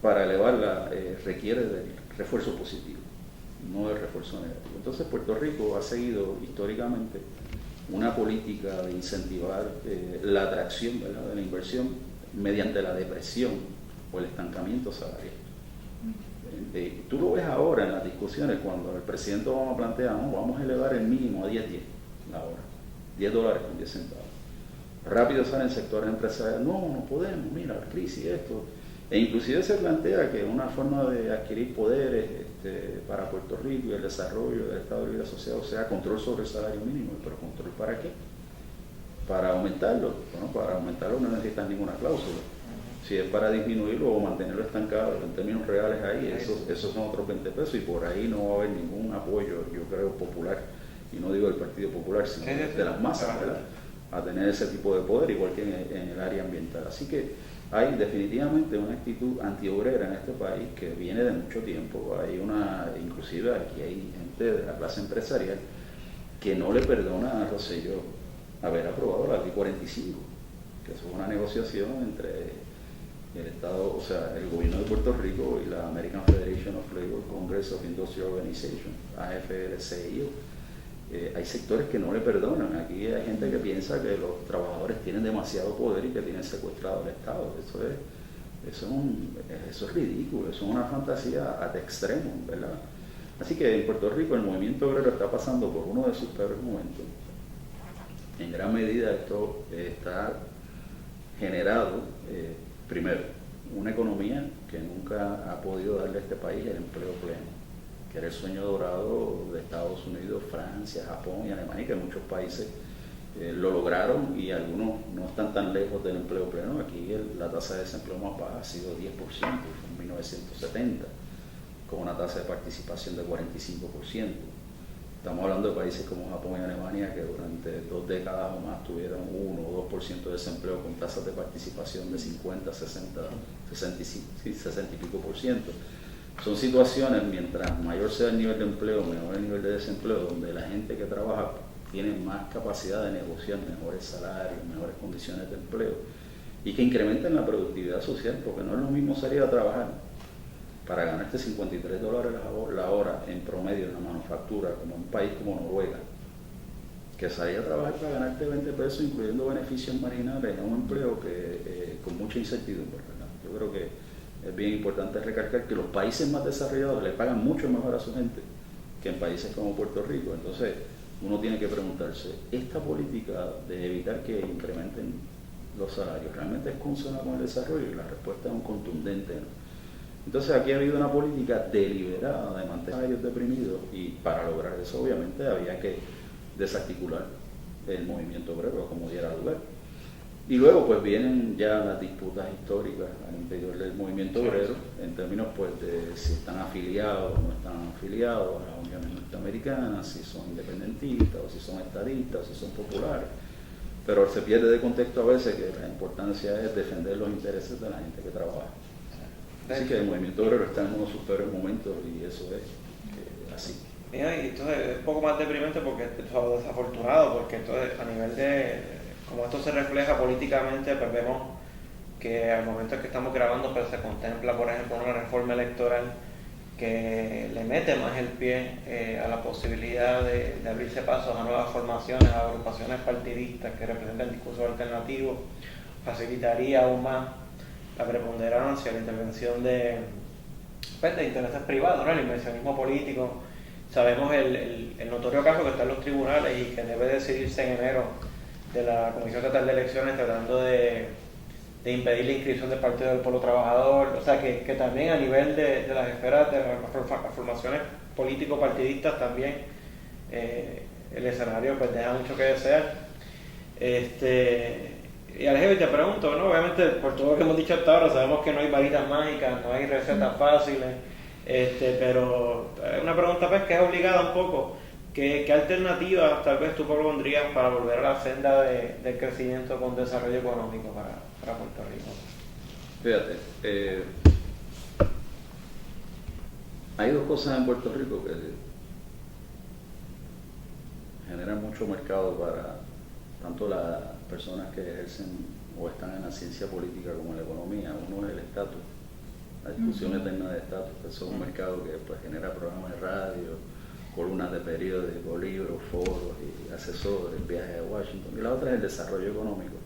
para elevarla, requiere del refuerzo positivo, no del refuerzo negativo. Entonces Puerto Rico ha seguido históricamente una política de incentivar la atracción, ¿verdad?, de la inversión mediante la depresión o el estancamiento salarial. Tú lo ves ahora en las discusiones cuando el presidente Obama plantea, no, vamos a elevar el mínimo a $10 la hora, $10.10. Rápido salen sectores empresariales, no podemos, mira, la crisis, esto. E inclusive se plantea que una forma de adquirir poderes para Puerto Rico y el desarrollo del Estado Libre Asociado sea control sobre el salario mínimo. ¿Pero control para qué? Para aumentarlo. Bueno, para aumentarlo no necesitas ninguna cláusula. Si es para disminuirlo o mantenerlo estancado en términos reales ahí, esos son otros 20 pesos, y por ahí no va a haber ningún apoyo, yo creo, popular, y no digo del Partido Popular, sino de las masas, ¿verdad?, a tener ese tipo de poder, igual que en el área ambiental. Así que hay definitivamente una actitud antiobrera en este país que viene de mucho tiempo. Inclusive aquí hay gente de la clase empresarial que no le perdona a Rosselló haber aprobado la ley 45, que es una negociación entre el Estado, o sea, el gobierno de Puerto Rico y la American Federation of Labor Congress of Industrial Organization, AFL-CIO. Hay sectores que no le perdonan. Aquí hay gente que piensa que los trabajadores tienen demasiado poder y que tienen secuestrado al Estado. Eso es ridículo, eso es una fantasía ad extremo, ¿verdad? Así que en Puerto Rico el movimiento obrero está pasando por uno de sus peores momentos. En gran medida esto está generado, primero, una economía que nunca ha podido darle a este país el empleo pleno, que era el sueño dorado de Estados Unidos, Francia, Japón y Alemania, que muchos países lo lograron, y algunos no están tan lejos del empleo pleno. Aquí la tasa de desempleo más baja ha sido 10%, fue en 1970, con una tasa de participación de 45%. Estamos hablando de países como Japón y Alemania, que durante 2 décadas o más tuvieron 1 o 2% de desempleo con tasas de participación de 50, 60, 60 y pico por ciento. Son situaciones, mientras mayor sea el nivel de empleo, menor el nivel de desempleo, donde la gente que trabaja tiene más capacidad de negociar mejores salarios, mejores condiciones de empleo, y que incrementen la productividad social, porque no es lo mismo salir a trabajar para ganarte $53 la hora en promedio en la manufactura, como en un país como Noruega, que salir a trabajar para ganarte 20 pesos, incluyendo beneficios marginales, es un empleo que con mucha incertidumbre, ¿verdad? Yo creo que es bien importante recalcar que los países más desarrollados le pagan mucho mejor a su gente que en países como Puerto Rico. Entonces uno tiene que preguntarse, ¿esta política de evitar que incrementen los salarios realmente es consona con el desarrollo? Y la respuesta es un contundente no. Entonces aquí ha habido una política deliberada de mantener salarios deprimidos, y para lograr eso obviamente había que desarticular el movimiento obrero como diera lugar. Y luego pues vienen ya las disputas históricas al interior del movimiento obrero en términos pues de si están afiliados o no están afiliados a las uniones norteamericanas, si son independentistas o si son estadistas o si son populares. Pero se pierde de contexto a veces que la importancia es defender los intereses de la gente que trabaja. Así que el movimiento obrero está en uno de sus peores momentos y eso es así. Y entonces es un poco más deprimente porque es desafortunado, porque entonces a nivel de, como esto se refleja políticamente, pues vemos que al momento en que estamos grabando pues se contempla, por ejemplo, una reforma electoral que le mete más el pie a la posibilidad de abrirse pasos a nuevas formaciones, a agrupaciones partidistas que representan discursos alternativos, facilitaría aún más la preponderancia, la intervención de intereses privados, ¿no? El inversionismo político. Sabemos el notorio caso que está en los tribunales y que debe decidirse en enero de la Comisión Estatal de Elecciones tratando de impedir la inscripción del Partido del Pueblo Trabajador. O sea que también a nivel de las esferas de las formaciones político-partidistas también el escenario pues deja mucho que desear. Y Alejandro, te pregunto, ¿no? Obviamente por todo lo que hemos dicho hasta ahora sabemos que no hay varitas mágicas, no hay recetas fáciles, pero una pregunta pues que es obligada un poco. ¿Qué alternativas tal vez tú propondrías para volver a la senda del crecimiento con desarrollo económico para Puerto Rico? Fíjate, hay dos cosas en Puerto Rico que generan mucho mercado para tanto las personas que ejercen o están en la ciencia política como en la economía. Uno es el estatus, la discusión eterna de estatus. Eso es un mercado que pues genera programas de radio, columnas de periódicos, libros, foros y asesores, viajes a Washington. Y la otra es el desarrollo económico,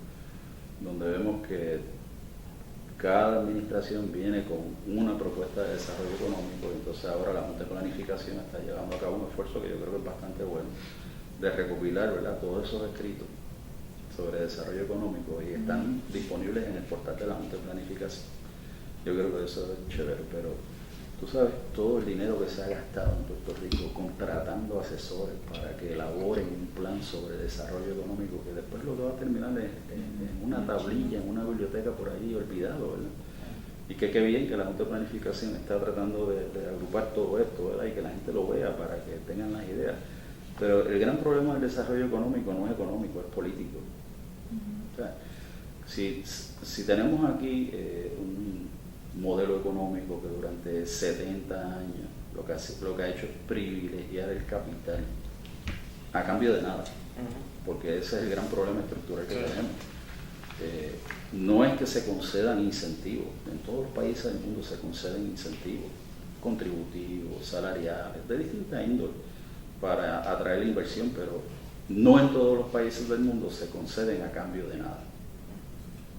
donde vemos que cada administración viene con una propuesta de desarrollo económico. Entonces ahora la Junta de Planificación está llevando a cabo un esfuerzo que yo creo que es bastante bueno, de recopilar, ¿verdad?, todos esos escritos sobre desarrollo económico, y están disponibles en el portal de la Junta de Planificación. Yo creo que eso es chévere, pero tú sabes, todo el dinero que se ha gastado en Puerto Rico contratando asesores para que elaboren un plan sobre desarrollo económico, que después lo que va a terminar en una tablilla, en una biblioteca por ahí olvidado, ¿verdad? Y que qué bien que la Junta de Planificación está tratando de agrupar todo esto, ¿verdad?, y que la gente lo vea para que tengan las ideas. Pero el gran problema del desarrollo económico no es económico, es político. O sea, si tenemos aquí un modelo económico que durante 70 años lo que ha hecho es privilegiar el capital a cambio de nada, porque ese es el gran problema estructural que tenemos. No es que se concedan incentivos, en todos los países del mundo se conceden incentivos contributivos, salariales, de distintas índoles para atraer la inversión, pero no en todos los países del mundo se conceden a cambio de nada.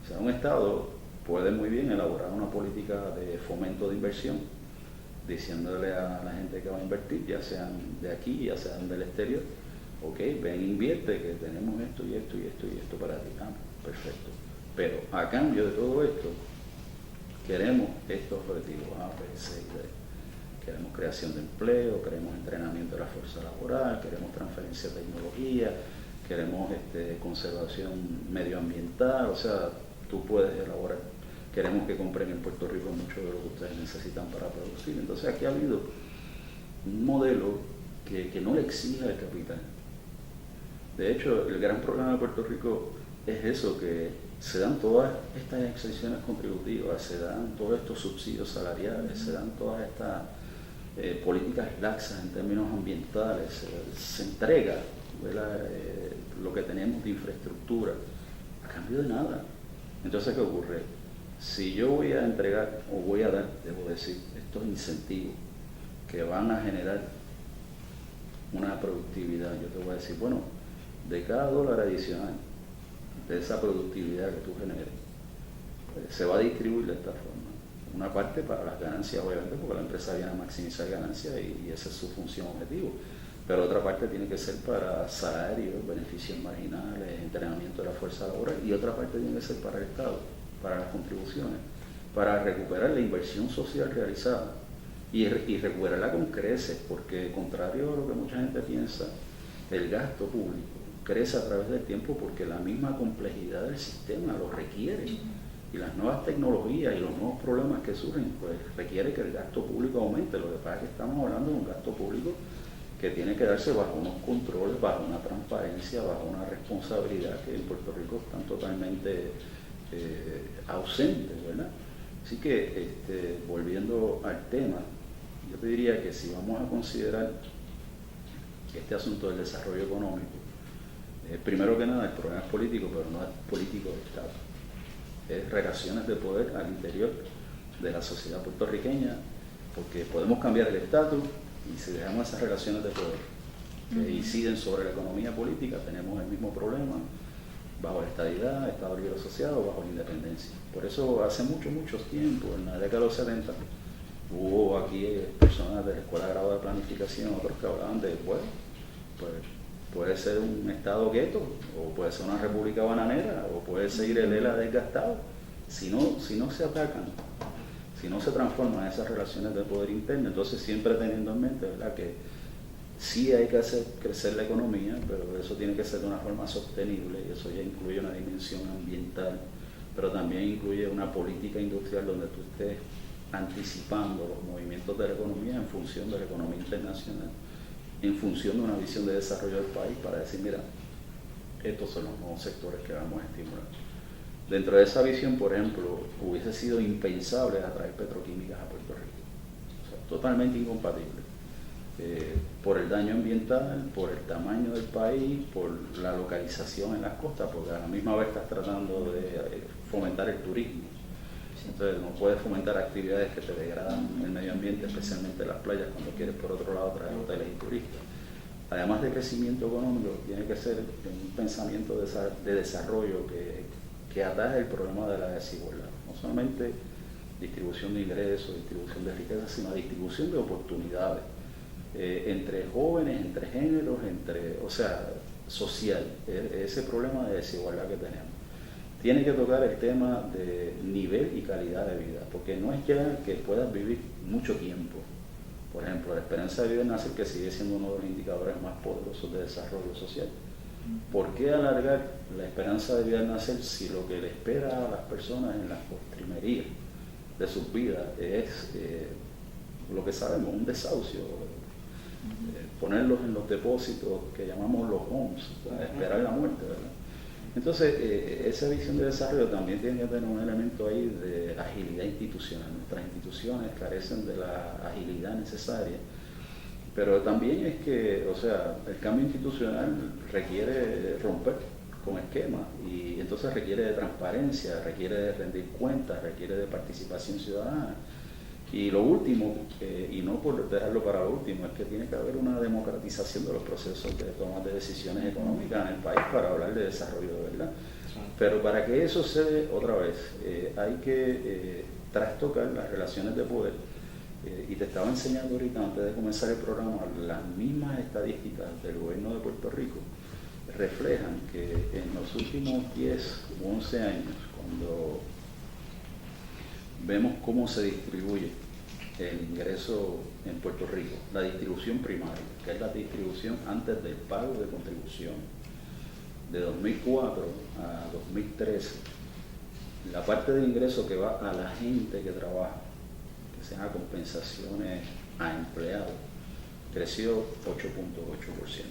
O sea, un Estado puede muy bien elaborar una política de fomento de inversión, diciéndole a la gente que va a invertir, ya sean de aquí, ya sean del exterior, ok, ven, invierte, que tenemos esto y esto y esto y esto para ti. Perfecto. Pero a cambio de todo esto, queremos estos objetivos A, B, C y D. Queremos creación de empleo, queremos entrenamiento de la fuerza laboral, queremos transferencia de tecnología, queremos conservación medioambiental. O sea, tú puedes elaborar. Queremos que compren en Puerto Rico mucho de lo que ustedes necesitan para producir. Entonces aquí ha habido un modelo que no le exige al capital. De hecho, el gran problema de Puerto Rico es eso, que se dan todas estas exenciones contributivas, se dan todos estos subsidios salariales, se dan todas estas políticas laxas en términos ambientales, se entrega, lo que tenemos de infraestructura a cambio de nada. Entonces, ¿qué ocurre? Si yo voy a entregar o voy a dar, debo decir, estos incentivos que van a generar una productividad, yo te voy a decir, bueno, de cada dólar adicional de esa productividad que tú generes, se va a distribuir de esta forma. Una parte para las ganancias, obviamente, porque la empresa viene a maximizar ganancias y esa es su función objetivo. Pero otra parte tiene que ser para salarios, beneficios marginales, entrenamiento de la fuerza laboral, y otra parte tiene que ser para el Estado, para las contribuciones, para recuperar la inversión social realizada y recuperarla con creces, porque contrario a lo que mucha gente piensa, el gasto público crece a través del tiempo porque la misma complejidad del sistema lo requiere. Y las nuevas tecnologías y los nuevos problemas que surgen, pues requiere que el gasto público aumente. Lo que pasa es que estamos hablando de un gasto público que tiene que darse bajo unos controles, bajo una transparencia, bajo una responsabilidad que en Puerto Rico están totalmente ausentes, ¿verdad? Así que, volviendo al tema, yo te diría que si vamos a considerar este asunto del desarrollo económico, primero que nada el problema es político, pero no es político de Estado. Es relaciones de poder al interior de la sociedad puertorriqueña, porque podemos cambiar el estatus y si dejamos esas relaciones de poder que inciden sobre la economía política, tenemos el mismo problema bajo la estadidad, Estado Libre Asociado, bajo la independencia. Por eso hace mucho tiempo, en la década de los 70, hubo aquí personas de la Escuela de Grado de Planificación, otros que hablaban de, bueno, pues puede ser un estado gueto, o puede ser una república bananera, o puede ser el ELA desgastado. Si no se atacan, si no se transforman esas relaciones de poder interno, entonces siempre teniendo en mente, ¿verdad?, que sí hay que hacer crecer la economía, pero eso tiene que ser de una forma sostenible, y eso ya incluye una dimensión ambiental, pero también incluye una política industrial donde tú estés anticipando los movimientos de la economía en función de la economía internacional, en función de una visión de desarrollo del país, para decir, mira, estos son los nuevos sectores que vamos a estimular. Dentro de esa visión, por ejemplo, hubiese sido impensable atraer petroquímicas a Puerto Rico. O sea, totalmente incompatible. Por el daño ambiental, por el tamaño del país, por la localización en las costas, porque a la misma vez estás tratando de fomentar el turismo. Entonces no puedes fomentar actividades que te degradan el medio ambiente, especialmente las playas, cuando quieres por otro lado traer hoteles y turistas. Además de crecimiento económico, tiene que ser un pensamiento de desarrollo que ataje el problema de la desigualdad. No solamente distribución de ingresos, distribución de riquezas, sino distribución de oportunidades entre jóvenes, entre géneros, social, ese problema de desigualdad que tenemos. Tiene que tocar el tema de nivel y calidad de vida, porque no es ya que puedas vivir mucho tiempo. Por ejemplo, la esperanza de vida en nacer, que sigue siendo uno de los indicadores más poderosos de desarrollo social. ¿Por qué alargar la esperanza de vida al nacer si lo que le espera a las personas en las postrimerías de sus vidas es lo que sabemos, un desahucio? Ponerlos en los depósitos que llamamos los homes, esperar la muerte, ¿verdad? Entonces, esa visión de desarrollo también tiene que tener un elemento ahí de agilidad institucional. Nuestras instituciones carecen de la agilidad necesaria, pero también es que, el cambio institucional requiere romper con esquemas y entonces requiere de transparencia, requiere de rendir cuentas, requiere de participación ciudadana. Y lo último, y no por dejarlo para lo último, es que tiene que haber una democratización de los procesos de toma de decisiones económicas en el país para hablar de desarrollo de verdad. Pero para que eso se dé, otra vez, hay que trastocar las relaciones de poder. Y te estaba enseñando ahorita, antes de comenzar el programa, las mismas estadísticas del gobierno de Puerto Rico reflejan que en los últimos 10 u 11 años, cuando vemos cómo se distribuye el ingreso en Puerto Rico, la distribución primaria, que es la distribución antes del pago de contribución, de 2004 a 2013, la parte del ingreso que va a la gente que trabaja, que se llama compensaciones a empleados, creció 8.8%.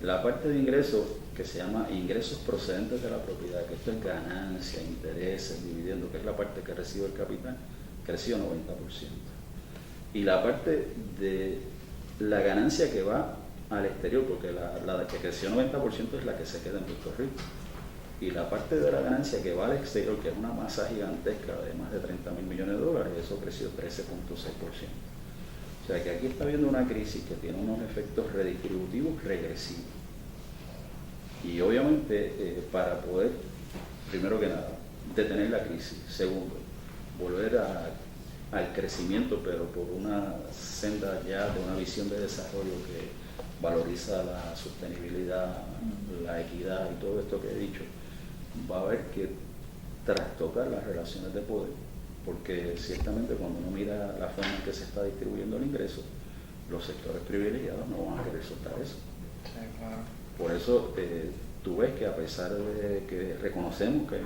La parte de ingresos que se llama ingresos procedentes de la propiedad, que esto es ganancia, intereses, dividendos, que es la parte que recibe el capital, creció 90%. Y la parte de la ganancia que va al exterior, porque la que creció 90% es la que se queda en Puerto Rico. Y la parte de la ganancia que va al exterior, que es una masa gigantesca de más de 30.000 millones de dólares, eso creció 13.6%. O sea que aquí está habiendo una crisis que tiene unos efectos redistributivos regresivos. Y obviamente para poder, primero que nada, detener la crisis, segundo, volver al crecimiento, pero por una senda ya de una visión de desarrollo que valoriza la sostenibilidad, la equidad y todo esto que he dicho, va a haber que trastocar las relaciones de poder, porque ciertamente cuando uno mira la forma en que se está distribuyendo el ingreso, los sectores privilegiados no van a querer soltar eso. Sí, claro. Por eso tú ves que a pesar de que reconocemos que hay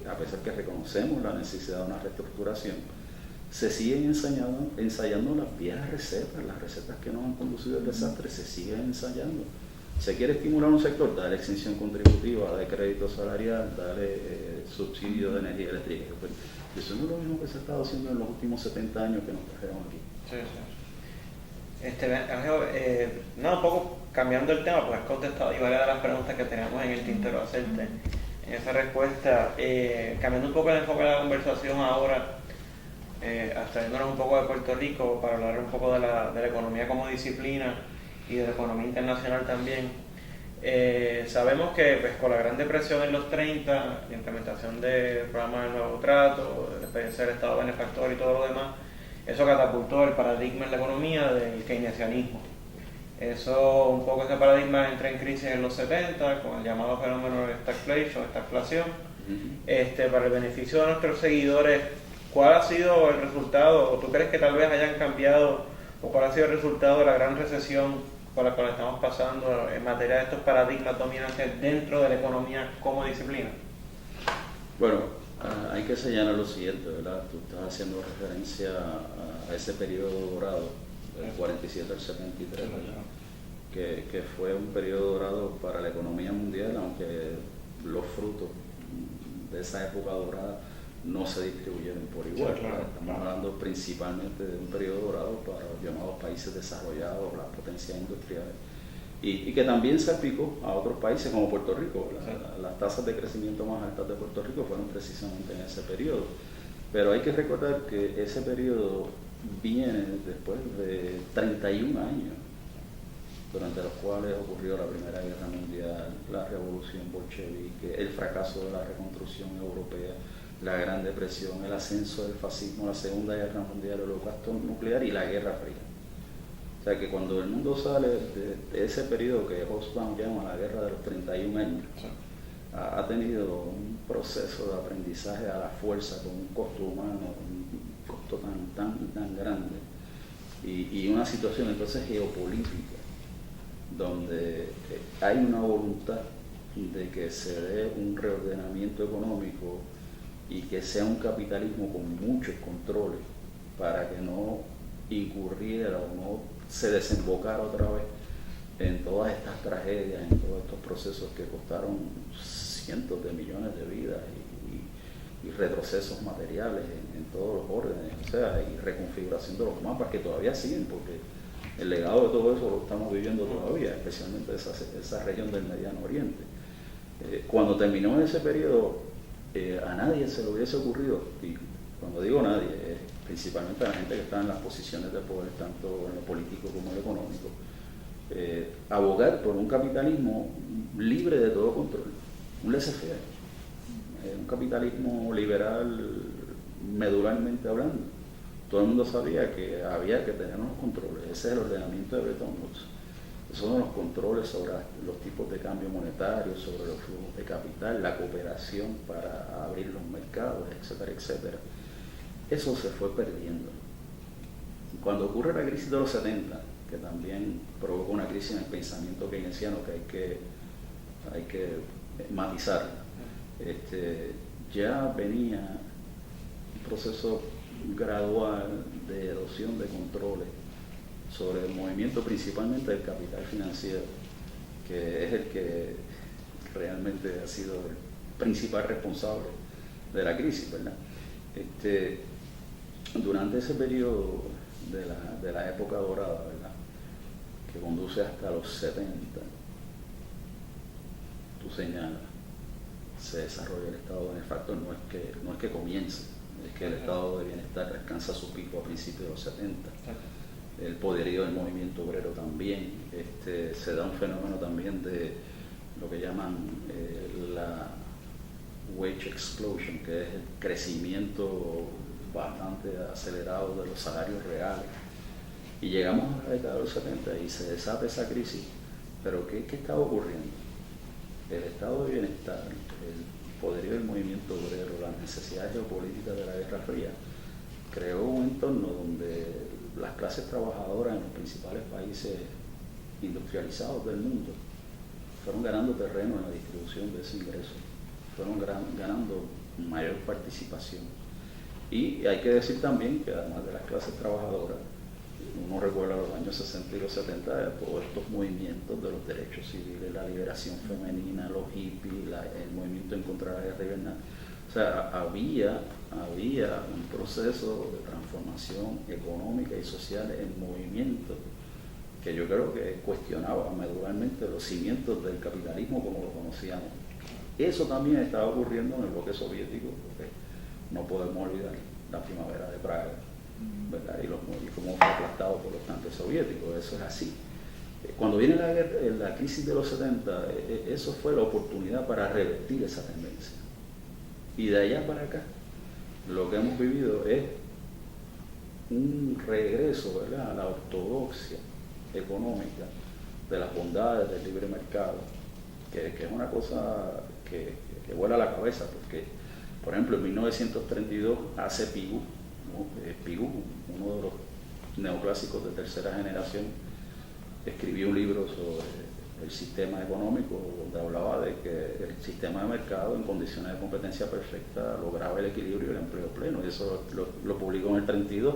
a pesar que reconocemos la necesidad de una reestructuración, se siguen ensayando las viejas recetas, las recetas que nos han conducido al desastre, se siguen ensayando. Se quiere estimular un sector, dale exención contributiva, dale crédito salarial, dale subsidio de energía eléctrica. Eso no es lo mismo que se ha estado haciendo en los últimos 70 años que nos trajeron aquí. Sí, sí. Ángel, un poco cambiando el tema, pues has contestado varias de las preguntas que teníamos en el tintero hacerte en esa respuesta. Cambiando un poco el enfoque de la conversación ahora, abstrayéndonos un poco de Puerto Rico para hablar un poco de la economía como disciplina y de la economía internacional también. Sabemos que pues, con la Gran Depresión en los 30, la implementación del programa del Nuevo Trato, la experiencia del Estado benefactor y todo lo demás, eso catapultó el paradigma en la economía del keynesianismo. Eso, un poco ese paradigma entra en crisis en los 70 con el llamado fenómeno de stagflation, esta inflación. Para el beneficio de nuestros seguidores, ¿cuál ha sido el resultado, o tú crees que tal vez hayan cambiado, o cuál ha sido el resultado de la gran recesión por la cual estamos pasando en materia de estos paradigmas dominantes dentro de la economía como disciplina? Bueno, hay que señalar lo siguiente, ¿verdad? Tú estás haciendo referencia a ese periodo dorado, del 47 al 73, ¿verdad? Que fue un periodo dorado para la economía mundial, aunque los frutos de esa época dorada no se distribuyeron por igual. Sí, claro, estamos hablando principalmente de un periodo dorado para los llamados países desarrollados, las potencias industriales, y que también se aplicó a otros países como Puerto Rico. Las tasas de crecimiento más altas de Puerto Rico fueron precisamente en ese periodo. Pero hay que recordar que ese periodo viene después de 31 años, durante los cuales ocurrió la Primera Guerra Mundial, la Revolución Bolchevique, el fracaso de la reconstrucción europea, la Gran Depresión, el ascenso del fascismo, la Segunda Guerra Mundial, el holocausto nuclear y la Guerra Fría. O sea que cuando el mundo sale de ese periodo que Hobsbawm llama la Guerra de los 31 años, ha tenido un proceso de aprendizaje a la fuerza con un costo humano, un costo tan grande, y una situación entonces geopolítica donde hay una voluntad de que se dé un reordenamiento económico y que sea un capitalismo con muchos controles para que no incurriera o no se desembocara otra vez en todas estas tragedias, en todos estos procesos que costaron cientos de millones de vidas y retrocesos materiales en todos los órdenes, o sea, y reconfiguración de los mapas que todavía siguen, porque el legado de todo eso lo estamos viviendo todavía, especialmente esa región del Mediano Oriente. Cuando terminó ese periodo, a nadie se le hubiese ocurrido, y cuando digo nadie, principalmente a la gente que está en las posiciones de poder, tanto en lo político como en lo económico, abogar por un capitalismo libre de todo control, un laissez-faire, un capitalismo liberal medularmente hablando. Todo el mundo sabía que había que tener unos controles. Ese es el ordenamiento de Bretton Woods. Esos son los controles sobre los tipos de cambio monetario, sobre los flujos de capital, la cooperación para abrir los mercados, etcétera, etcétera. Eso se fue perdiendo. Cuando ocurre la crisis de los 70, que también provocó una crisis en el pensamiento keynesiano que hay que matizar, ya venía un proceso gradual de erosión de controles sobre el movimiento principalmente del capital financiero, que es el que realmente ha sido el principal responsable de la crisis, ¿verdad? Durante ese periodo de la época dorada, ¿verdad?, que conduce hasta los 70, tú señalas, se desarrolla el estado benefactor, no es que comience, es que el estado de bienestar alcanza su pico a principios de los 70. El poderío del movimiento obrero también, se da un fenómeno también de lo que llaman la wage explosion, que es el crecimiento bastante acelerado de los salarios reales. Y llegamos a la década de los 70 y se desata esa crisis. Pero ¿qué estaba ocurriendo? El estado de bienestar, el poderío del movimiento obrero, las necesidades geopolíticas de la Guerra Fría, creó un entorno donde las clases trabajadoras en los principales países industrializados del mundo fueron ganando terreno en la distribución de ese ingreso, fueron ganando mayor participación. Y hay que decir también que además de las clases trabajadoras, uno recuerda los años 60 y los 70 de todos estos movimientos de los derechos civiles, la liberación femenina, los hippies, el movimiento en contra de la guerra invernal. O sea, había un proceso de transformación económica y social en movimiento que yo creo que cuestionaba medularmente los cimientos del capitalismo como lo conocíamos. Eso también estaba ocurriendo en el bloque soviético, porque no podemos olvidar la primavera de Praga, ¿verdad? Y cómo fue aplastado por los tanques soviéticos. Eso es así. Cuando viene la crisis de los 70, eso fue la oportunidad para revertir esa tendencia. Y de allá para acá, lo que hemos vivido es un regreso, ¿verdad?, a la ortodoxia económica de las bondades del libre mercado, que es una cosa que vuela la cabeza, porque, por ejemplo, en 1932 hace Pigou, ¿no? Pigou, uno de los neoclásicos de tercera generación, escribió un libro sobre el sistema económico, donde hablaba de que el sistema de mercado en condiciones de competencia perfecta lograba el equilibrio y el empleo pleno, y eso lo publicó en el 32,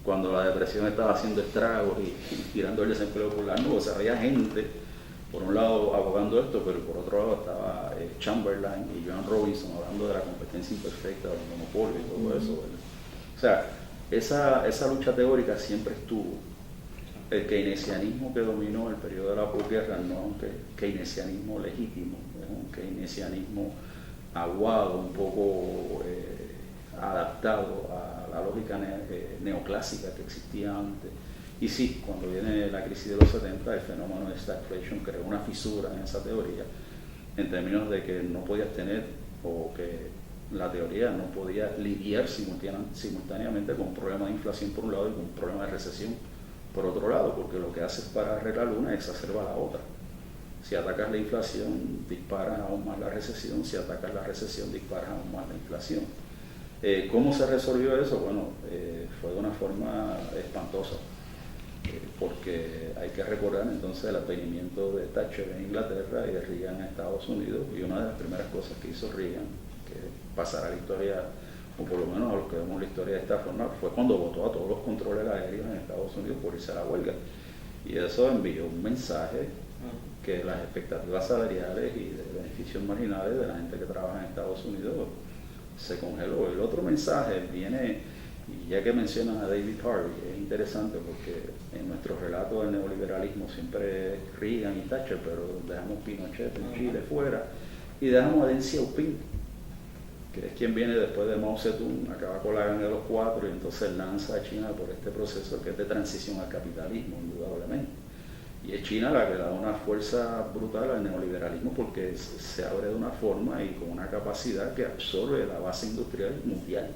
cuando la depresión estaba haciendo estragos y tirando el desempleo por las nubes. O sea, había gente, por un lado, abogando esto, pero por otro lado estaba Chamberlain y Joan Robinson hablando de la competencia imperfecta, del monopolio y todo eso, ¿verdad? O sea, esa lucha teórica siempre estuvo. El keynesianismo que dominó el periodo de la posguerra no es un keynesianismo legítimo, es un keynesianismo aguado, un poco adaptado a la lógica neoclásica que existía antes. Y sí, cuando viene la crisis de los 70, el fenómeno de stagflation creó una fisura en esa teoría, en términos de que no podías tener, o que la teoría no podía lidiar simultáneamente con un problema de inflación por un lado y con un problema de recesión por otro lado, porque lo que haces para arreglar una exacerba la otra. Si atacas la inflación, disparas aún más la recesión; si atacas la recesión, disparas aún más la inflación. ¿Cómo se resolvió eso? Bueno, fue de una forma espantosa, porque hay que recordar entonces el advenimiento de Thatcher en Inglaterra y de Reagan en Estados Unidos, y una de las primeras cosas que hizo Reagan, que pasará a la historia, o por lo menos a los que vemos la historia de esta forma, fue cuando votó a todos los controles aéreos en Estados Unidos por irse a la huelga. Y eso envió un mensaje que las expectativas salariales y de beneficios marginales de la gente que trabaja en Estados Unidos se congeló. El otro mensaje viene, y ya que mencionan a David Harvey, es interesante porque en nuestro relato del neoliberalismo siempre es Reagan y Thatcher, pero dejamos Pinochet en Chile fuera y dejamos a Deng Xiaoping, que es quien viene después de Mao Zedong, acaba con la gana de los cuatro y entonces lanza a China por este proceso que es de transición al capitalismo, indudablemente. Y es China la que da una fuerza brutal al neoliberalismo, porque se abre de una forma y con una capacidad que absorbe la base industrial mundial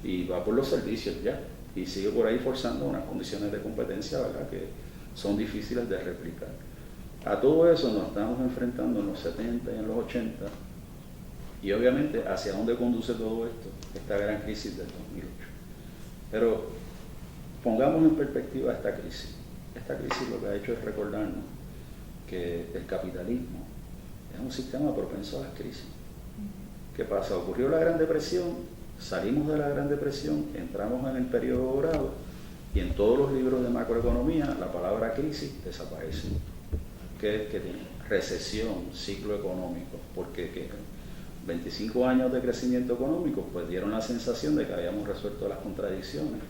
y va por los servicios ya, y sigue por ahí forzando unas condiciones de competencia, ¿verdad?, que son difíciles de replicar. A todo eso nos estamos enfrentando en los 70 y en los 80, y obviamente hacia dónde conduce todo esto, esta gran crisis del 2008. Pero pongamos en perspectiva esta crisis. Esta crisis lo que ha hecho es recordarnos que el capitalismo es un sistema propenso a las crisis. ¿Qué pasa? Ocurrió la Gran Depresión, salimos de la Gran Depresión, entramos en el periodo dorado, y en todos los libros de macroeconomía la palabra crisis desaparece. ¿Qué tiene? Recesión, ciclo económico, porque 25 años de crecimiento económico pues dieron la sensación de que habíamos resuelto las contradicciones,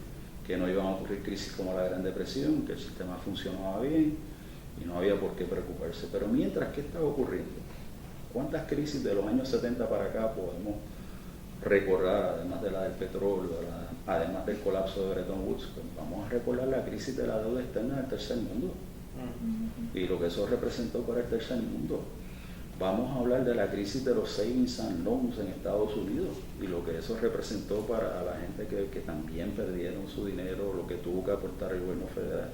que no iban a ocurrir crisis como la Gran Depresión, que el sistema funcionaba bien y no había por qué preocuparse. Pero mientras, ¿qué estaba ocurriendo? ¿Cuántas crisis de los años 70 para acá podemos recordar, además de la del petróleo, además del colapso de Bretton Woods? Pues vamos a recordar la crisis de la deuda externa del tercer mundo y lo que eso representó para el tercer mundo. vamos a hablar de la crisis de los savings and loans en Estados Unidos y lo que eso representó para la gente que también perdieron su dinero, lo que tuvo que aportar el gobierno federal.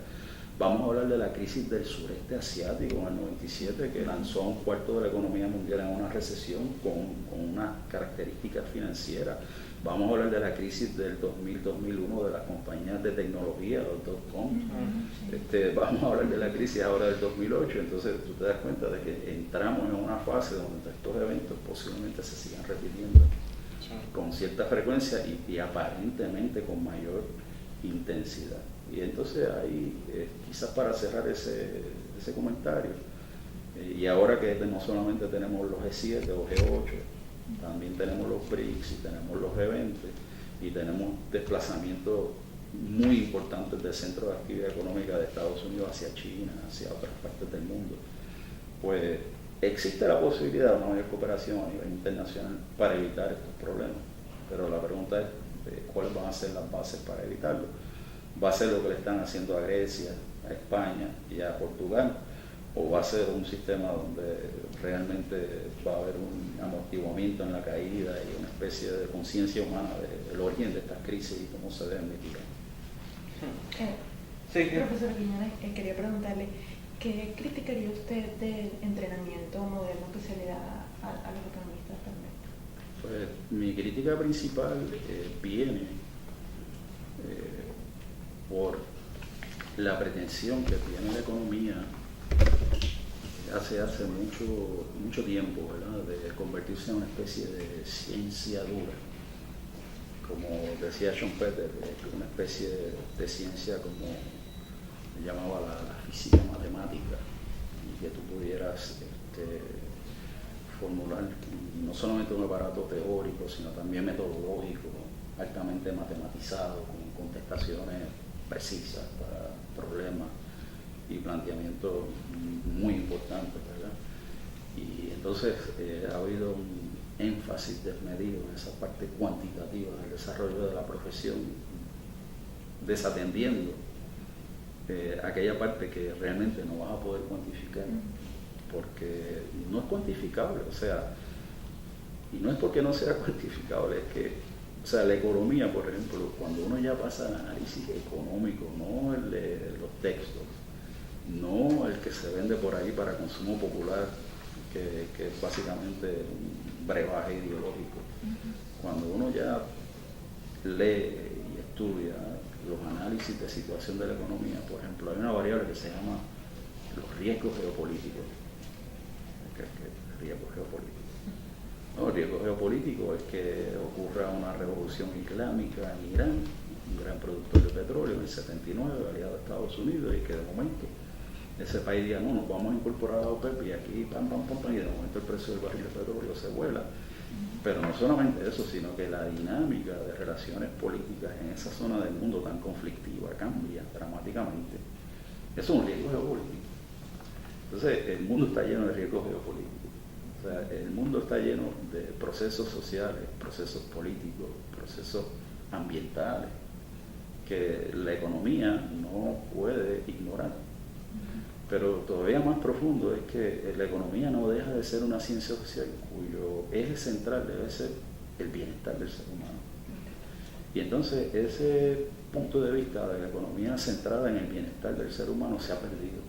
Vamos a hablar de la crisis del sureste asiático en el 97, que lanzó a un cuarto de la economía mundial en una recesión con unas características financieras. Vamos a hablar de la crisis del 2000-2001 de las compañías de tecnología, los dot-com. Vamos a hablar de la crisis ahora del 2008. Entonces tú te das cuenta de que entramos en una fase donde estos eventos posiblemente se sigan repitiendo con cierta frecuencia y aparentemente con mayor intensidad. Y entonces ahí, quizás para cerrar ese comentario, y ahora que no solamente tenemos los G7 o G8, también tenemos los BRICS y tenemos los G20 y tenemos desplazamientos muy importantes del centro de actividad económica de Estados Unidos hacia China, hacia otras partes del mundo, pues existe la posibilidad de una mayor cooperación a nivel internacional para evitar estos problemas. Pero la pregunta es, ¿cuáles van a ser las bases para evitarlo? ¿Va a ser lo que le están haciendo a Grecia, a España y a Portugal? ¿O va a ser un sistema donde realmente va a haber un amortiguamiento en la caída y una especie de conciencia humana del origen de estas crisis y cómo se deben mitigar? Profesor Quiñones, quería preguntarle, ¿qué criticaría usted del entrenamiento moderno que se le da a los economistas también? Pues mi crítica principal viene por la pretensión que tiene la economía hace mucho tiempo, ¿verdad?, de convertirse en una especie de ciencia dura, como decía Schumpeter, una especie de ciencia como le llamaba la física matemática, y que tú pudieras formular no solamente un aparato teórico, sino también metodológico, altamente matematizado, con contestaciones precisas para problemas y planteamientos muy importantes, ¿verdad? Y entonces ha habido un énfasis desmedido en esa parte cuantitativa del desarrollo de la profesión, desatendiendo aquella parte que realmente no vas a poder cuantificar, porque no es cuantificable, o sea, y no es porque no sea cuantificable, es que, o sea, la economía, por ejemplo, cuando uno ya pasa al análisis económico, no el de los textos, no el que se vende por ahí para consumo popular, que es básicamente un brebaje ideológico. Cuando uno ya lee y estudia los análisis de situación de la economía, por ejemplo, hay una variable que se llama los riesgos geopolíticos. ¿Qué es riesgo geopolítico? No, el riesgo geopolítico es que ocurra una revolución islámica en Irán, un gran productor de petróleo en el 79, aliado a Estados Unidos, y que de momento ese país diga, no, nos vamos a incorporar a la OPEP y aquí pam, y de momento el precio del barril de petróleo se vuela. Pero no solamente eso, sino que la dinámica de relaciones políticas en esa zona del mundo tan conflictiva cambia dramáticamente. Eso es un riesgo geopolítico. Entonces, el mundo está lleno de riesgos geopolíticos. O sea, el mundo está lleno de procesos sociales, procesos políticos, procesos ambientales, que la economía no puede ignorar. Pero todavía más profundo es que la economía no deja de ser una ciencia social cuyo eje central debe ser el bienestar del ser humano. Y entonces ese punto de vista de la economía centrada en el bienestar del ser humano se ha perdido.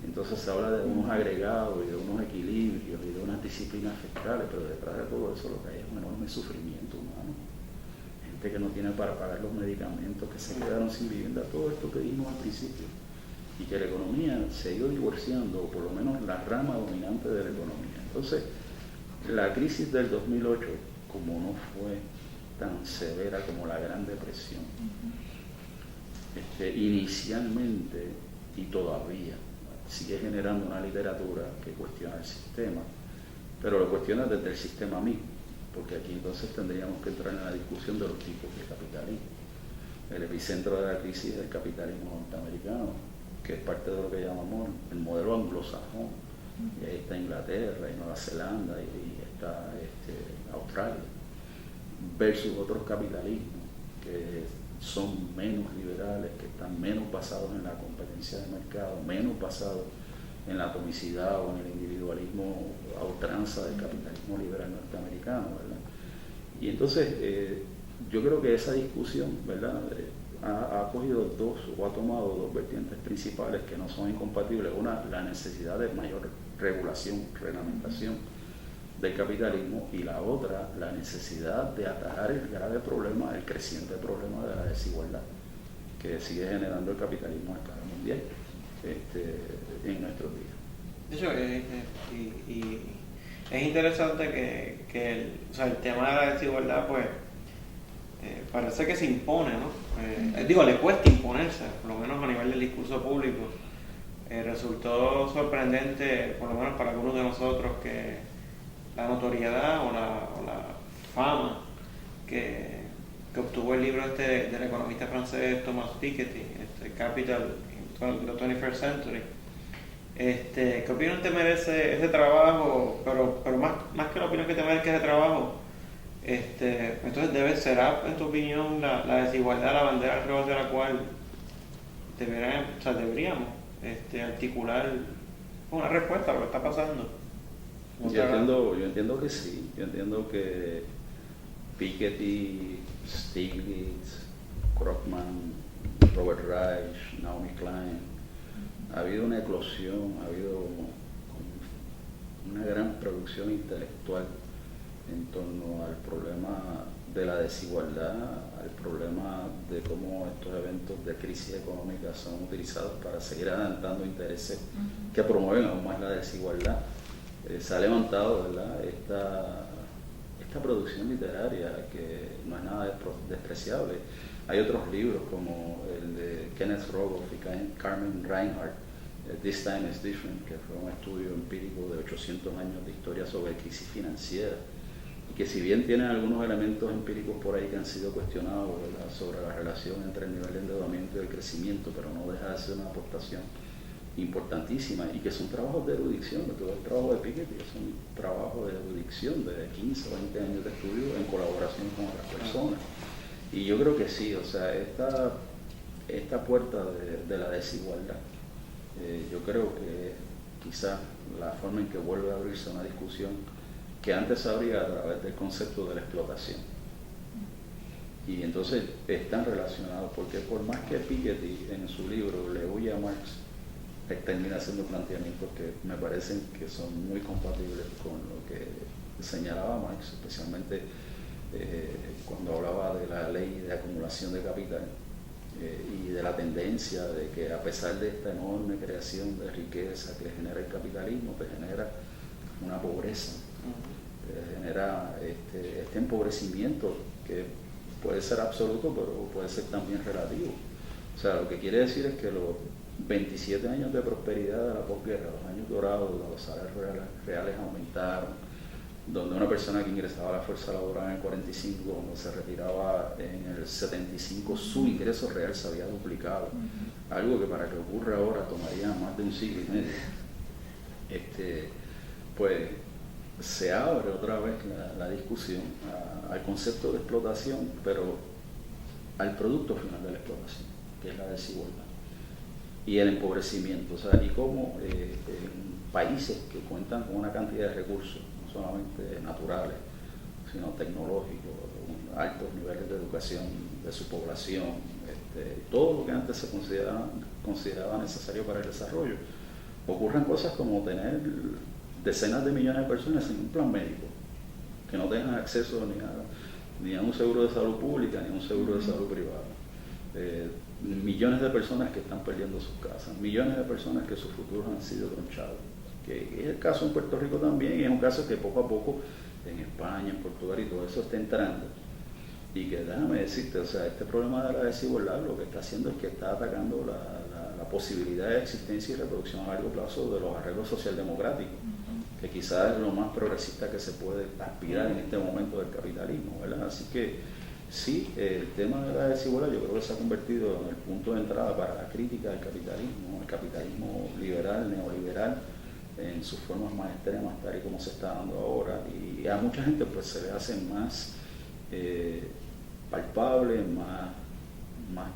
Entonces se habla de unos agregados y de unos equilibrios y de unas disciplinas fiscales, pero detrás de todo eso lo que hay es un enorme sufrimiento humano. Gente que no tiene para pagar los medicamentos, que se quedaron sin vivienda, todo esto que dijimos al principio. Y que la economía se ha ido divorciando, o por lo menos la rama dominante de la economía. Entonces, la crisis del 2008, como no fue tan severa como la Gran Depresión, inicialmente y todavía sigue generando una literatura que cuestiona el sistema, pero lo cuestiona desde el sistema mismo, porque aquí entonces tendríamos que entrar en la discusión de los tipos de capitalismo. El epicentro de la crisis es el capitalismo norteamericano, que es parte de lo que llamamos el modelo anglosajón. Y ahí está Inglaterra y Nueva Zelanda y está Australia, versus otros capitalismos que son menos liberales, que están menos basados en la competencia de mercado, menos basados en la atomicidad o en el individualismo a ultranza del capitalismo liberal norteamericano, ¿verdad? Y entonces yo creo que esa discusión, ¿verdad?, ha cogido o ha tomado dos vertientes principales que no son incompatibles. Una, la necesidad de mayor regulación, reglamentación del capitalismo, y la otra, la necesidad de atajar el grave problema, el creciente problema de la desigualdad que sigue generando el capitalismo a escala mundial en nuestros días. De hecho, y es interesante que el tema de la desigualdad, pues, parece que se impone, ¿no? Le cuesta imponerse, por lo menos a nivel del discurso público. Resultó sorprendente, por lo menos para algunos de nosotros, que la notoriedad o la fama que obtuvo el libro del economista francés Thomas Piketty, Capital in the 21st Century. ¿Qué opinión te merece ese trabajo? Pero más que la opinión que te merezca ese trabajo, entonces será, en tu opinión, la desigualdad la bandera alrededor de la cual deberíamos articular una respuesta a lo que está pasando. Yo entiendo que sí. Yo entiendo que Piketty, Stiglitz, Krugman, Robert Reich, Naomi Klein, ha habido una eclosión, ha habido una gran producción intelectual en torno al problema de la desigualdad, al problema de cómo estos eventos de crisis económica son utilizados para seguir adelantando intereses que promueven aún más la desigualdad. Se ha levantado, ¿verdad?, esta producción literaria que no es nada despreciable. Hay otros libros como el de Kenneth Rogoff y Carmen Reinhardt, This Time is Different, que fue un estudio empírico de 800 años de historia sobre crisis financiera, y que si bien tienen algunos elementos empíricos por ahí que han sido cuestionados, ¿verdad?, sobre la relación entre el nivel de endeudamiento y el crecimiento, pero no deja de ser una aportación importantísima, y que son trabajos de erudición. Todo el trabajo de Piketty es un trabajo de erudición de 15 o 20 años de estudio en colaboración con otras personas. Y yo creo que sí, esta puerta de la desigualdad, yo creo que quizás la forma en que vuelve a abrirse una discusión que antes se abría a través del concepto de la explotación. Y entonces están relacionados, porque por más que Piketty en su libro le huye a Marx, él termina haciendo planteamientos que me parecen que son muy compatibles con lo que señalaba Marx, especialmente cuando hablaba de la ley de acumulación de capital y de la tendencia de que, a pesar de esta enorme creación de riqueza que genera el capitalismo, te genera una pobreza, te genera este empobrecimiento que puede ser absoluto, pero puede ser también relativo. O sea, lo que quiere decir es que los 27 años de prosperidad de la posguerra, los años dorados, donde los salarios reales aumentaron, donde una persona que ingresaba a la fuerza laboral en el 45, cuando se retiraba en el 75, su ingreso real se había duplicado. Algo que para que ocurra ahora tomaría más de un siglo y medio. Pues se abre otra vez la discusión al concepto de explotación, pero al producto final de la explotación, que es la desigualdad y el empobrecimiento. O sea, y cómo en países que cuentan con una cantidad de recursos, no solamente naturales, sino tecnológicos, altos niveles de educación de su población, todo lo que antes se consideraba necesario para el desarrollo, ocurren cosas como tener decenas de millones de personas sin un plan médico, que no tengan acceso ni a un seguro de salud pública ni a un seguro de salud privada. Millones de personas que están perdiendo sus casas, millones de personas que sus futuros han sido tronchados, que es el caso en Puerto Rico también, y es un caso que poco a poco en España, en Portugal y todo eso está entrando. Y que déjame decirte, este problema de la desigualdad lo que está haciendo es que está atacando la posibilidad de existencia y reproducción a largo plazo de los arreglos socialdemocráticos, que quizás es lo más progresista que se puede aspirar en este momento del capitalismo, ¿verdad? Así que sí, el tema de la desigualdad yo creo que se ha convertido en el punto de entrada para la crítica del capitalismo, el capitalismo liberal, neoliberal, en sus formas más extremas, tal y como se está dando ahora. Y a mucha gente pues se le hace más palpable, más más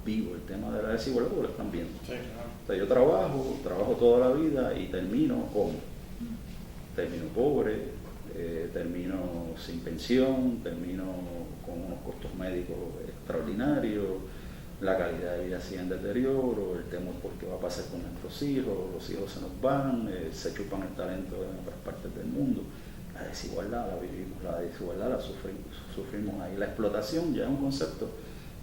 vivo el tema de la desigualdad porque lo están viendo. Sí, claro. O sea, yo trabajo toda la vida y termino ¿cómo? Termino pobre, termino sin pensión, termino con unos costos médicos extraordinarios, la calidad de vida sigue en deterioro, el temor por qué va a pasar con nuestros hijos, los hijos se nos van, se chupan el talento en otras partes del mundo. La desigualdad la vivimos, la desigualdad la sufrimos ahí. La explotación ya es un concepto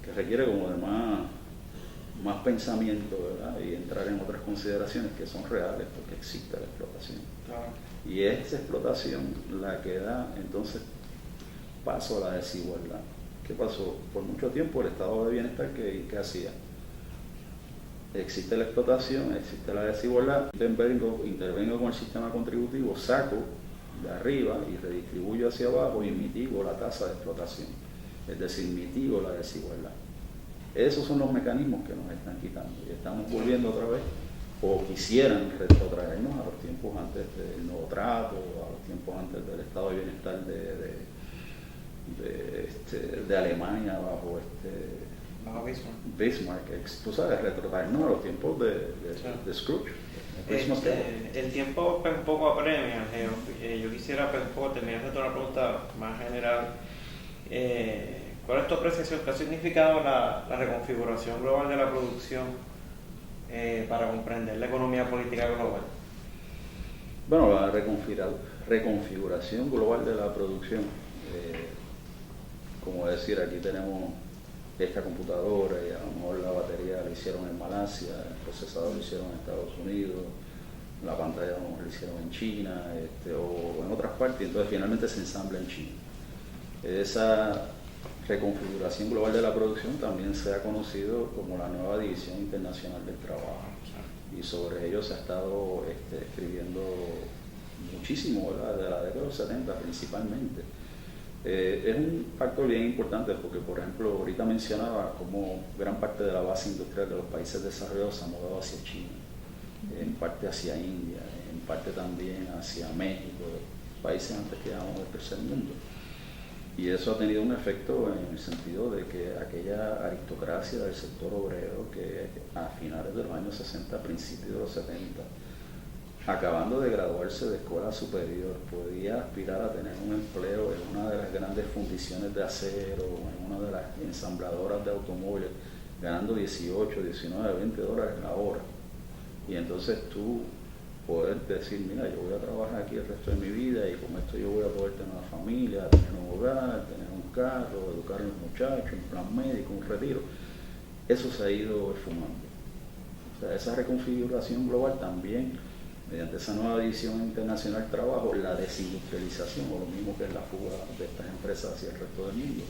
que requiere como de más pensamiento, ¿verdad? Y entrar en otras consideraciones que son reales porque existe la explotación. Claro. Y esa explotación la que da entonces paso a la desigualdad. ¿Qué pasó? Por mucho tiempo el estado de bienestar, ¿qué hacía? Existe la explotación, existe la desigualdad, intervengo con el sistema contributivo, saco de arriba y redistribuyo hacia abajo y mitigo la tasa de explotación, es decir, mitigo la desigualdad. Esos son los mecanismos que nos están quitando y estamos volviendo otra vez, o quisieran retrotraernos a los tiempos antes del nuevo trato, a los tiempos antes del estado de bienestar de Alemania bajo Bismarck, tú sabes, retrotraernos a los tiempos de Scrooge. El tiempo un poco apremia, yo quisiera terminar de toda una pregunta más general. ¿Cuál es tu apreciación? ¿Qué ha significado la reconfiguración global de la producción para comprender la economía política global? Bueno, la reconfiguración global de la producción, como decir, aquí tenemos esta computadora y a lo mejor la batería la hicieron en Malasia, el procesador lo hicieron en Estados Unidos, la pantalla a lo mejor la hicieron en China o en otras partes, entonces finalmente se ensambla en China. Esa reconfiguración global de la producción también se ha conocido como la nueva División Internacional del Trabajo, y sobre ello se ha estado escribiendo muchísimo, ¿verdad? De la década de los 70 principalmente. Es un factor bien importante porque, por ejemplo, ahorita mencionaba cómo gran parte de la base industrial de los países desarrollados se ha mudado hacia China, en parte hacia India, en parte también hacia México, países antes que llamamos del tercer mundo. Y eso ha tenido un efecto en el sentido de que aquella aristocracia del sector obrero que a finales de los años 60, principios de los 70, acabando de graduarse de escuela superior, podía aspirar a tener un empleo en una de las grandes fundiciones de acero, en una de las ensambladoras de automóviles, ganando 18, 19, 20 dólares la hora. Y entonces tú poder decir, mira, yo voy a trabajar aquí el resto de mi vida y con esto yo voy a poder tener una familia, tener un hogar, tener un carro, educar a los muchachos, un plan médico, un retiro. Eso se ha ido esfumando. O sea, esa reconfiguración global también, mediante esa nueva división internacional del trabajo, la desindustrialización, o lo mismo que es la fuga de estas empresas hacia el resto del mundo,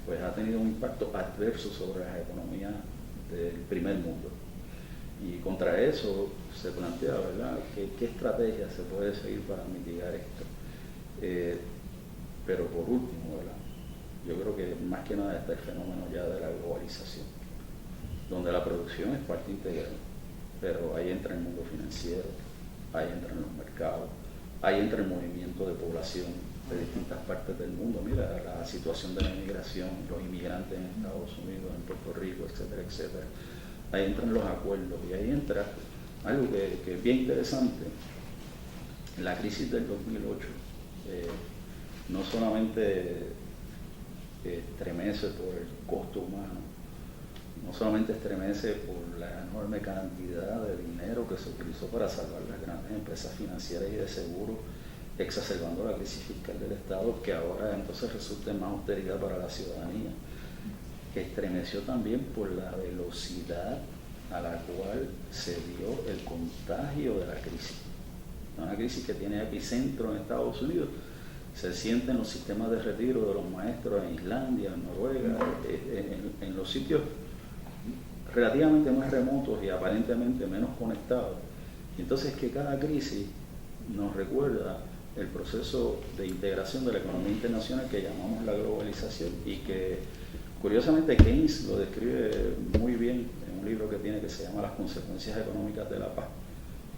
pues ha tenido un impacto adverso sobre las economías del primer mundo. Y contra eso se plantea, ¿verdad?, qué estrategia se puede seguir para mitigar esto. Pero por último, ¿verdad?, yo creo que más que nada está el fenómeno ya de la globalización, donde la producción es parte integral, pero ahí entra el mundo financiero, ahí entran los mercados, ahí entra el movimiento de población de distintas partes del mundo. Mira la situación de la inmigración, los inmigrantes en Estados Unidos, en Puerto Rico, etcétera, etcétera. Ahí entran los acuerdos y ahí entra algo que es bien interesante. La crisis del 2008 no solamente estremece por el costo humano, no solamente estremece por la enorme cantidad de dinero que se utilizó para salvar las grandes empresas financieras y de seguro, exacerbando la crisis fiscal del Estado, que ahora entonces resulta en más austeridad para la ciudadanía, que estremeció también por la velocidad a la cual se dio el contagio de la crisis. Una crisis que tiene epicentro en Estados Unidos, se siente en los sistemas de retiro de los maestros en Islandia, en Noruega, en los sitios relativamente más remotos y aparentemente menos conectados. Entonces, que cada crisis nos recuerda el proceso de integración de la economía internacional que llamamos la globalización y que curiosamente Keynes lo describe muy bien en un libro que tiene que se llama Las consecuencias económicas de la paz.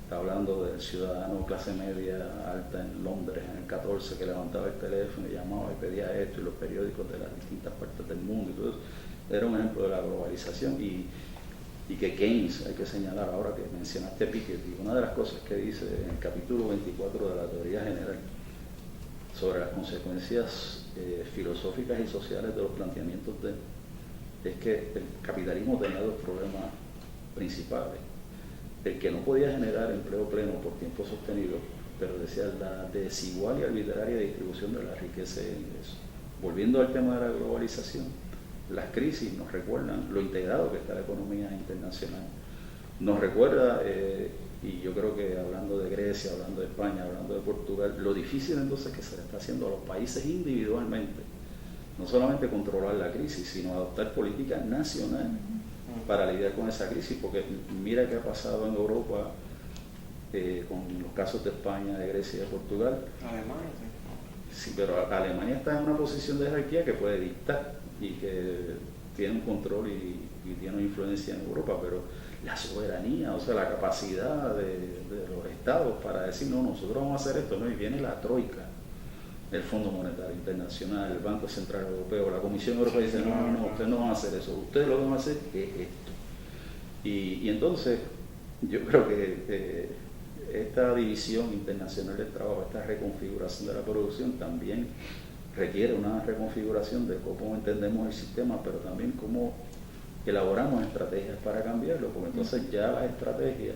Está hablando del ciudadano clase media alta en Londres en el 14 que levantaba el teléfono y llamaba y pedía esto, y los periódicos de las distintas partes del mundo y todo eso. era un ejemplo de la globalización y que Keynes, hay que señalar ahora que mencionaste a Piketty, una de las cosas que dice en el capítulo 24 de la teoría general sobre las consecuencias filosóficas y sociales de los planteamientos es que el capitalismo tenía dos problemas principales. El que no podía generar empleo pleno por tiempo sostenido, pero decía la desigual y arbitraria distribución de la riqueza y el ingreso. Volviendo al tema de la globalización, las crisis nos recuerdan lo integrado que está la economía internacional. Nos recuerda, y yo creo que hablando de Grecia, hablando de España, hablando de Portugal, lo difícil entonces que se le está haciendo a los países individualmente, no solamente controlar la crisis, sino adoptar políticas nacionales para lidiar con esa crisis, porque mira qué ha pasado en Europa con los casos de España, de Grecia y de Portugal. Alemania, sí, pero Alemania está en una posición de jerarquía que puede dictar y que tiene un control y tiene una influencia en Europa, pero la soberanía, o sea, la capacidad de los estados para decir, no, nosotros vamos a hacer esto, ¿no? Y viene la troika, el Fondo Monetario Internacional, el Banco Central Europeo, la Comisión Europea dice, no, ustedes no van a hacer eso, ustedes lo que van a hacer es esto. Y entonces, yo creo que esta división internacional del trabajo, esta reconfiguración de la producción también requiere una reconfiguración de cómo entendemos el sistema, pero también cómo elaboramos estrategias para cambiarlo, porque entonces ya las estrategias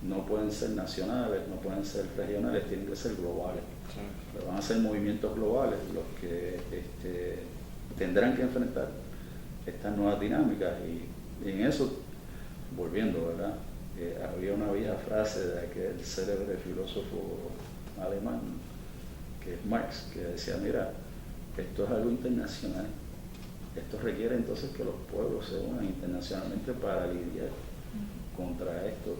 no pueden ser nacionales, no pueden ser regionales, tienen que ser globales. Sí. Pero van a ser movimientos globales los que tendrán que enfrentar estas nuevas dinámicas y en eso, volviendo, ¿verdad? Había una vieja frase de aquel célebre filósofo alemán, que es Marx, que decía, mira, esto es algo internacional, esto requiere entonces que los pueblos se unan internacionalmente para lidiar contra esto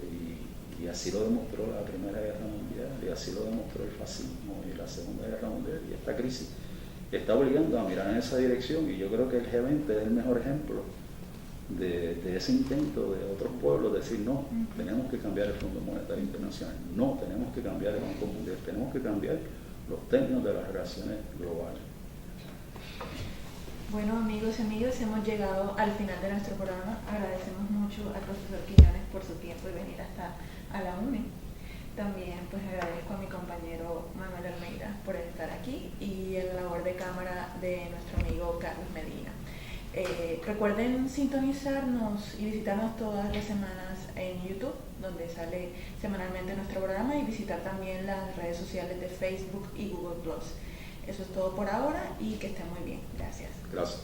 y así lo demostró la Primera Guerra Mundial y así lo demostró el fascismo y la Segunda Guerra Mundial y esta crisis está obligando a mirar en esa dirección y yo creo que el G20 es el mejor ejemplo de ese intento de otros pueblos de decir no, tenemos que cambiar el Fondo Monetario Internacional, no, tenemos que cambiar el Banco Mundial, tenemos que cambiar los términos de las relaciones globales. Bueno, amigos y amigas, hemos llegado al final de nuestro programa. Agradecemos mucho al profesor Quiñones por su tiempo y venir hasta a la UNE. También pues agradezco a mi compañero Manuel Almeida por estar aquí y en la labor de cámara de nuestro amigo Carlos Medina. Recuerden sintonizarnos y visitarnos todas las semanas en YouTube, donde sale semanalmente nuestro programa, y visitar también las redes sociales de Facebook y Google+. Eso es todo por ahora y que estén muy bien. Gracias. Gracias.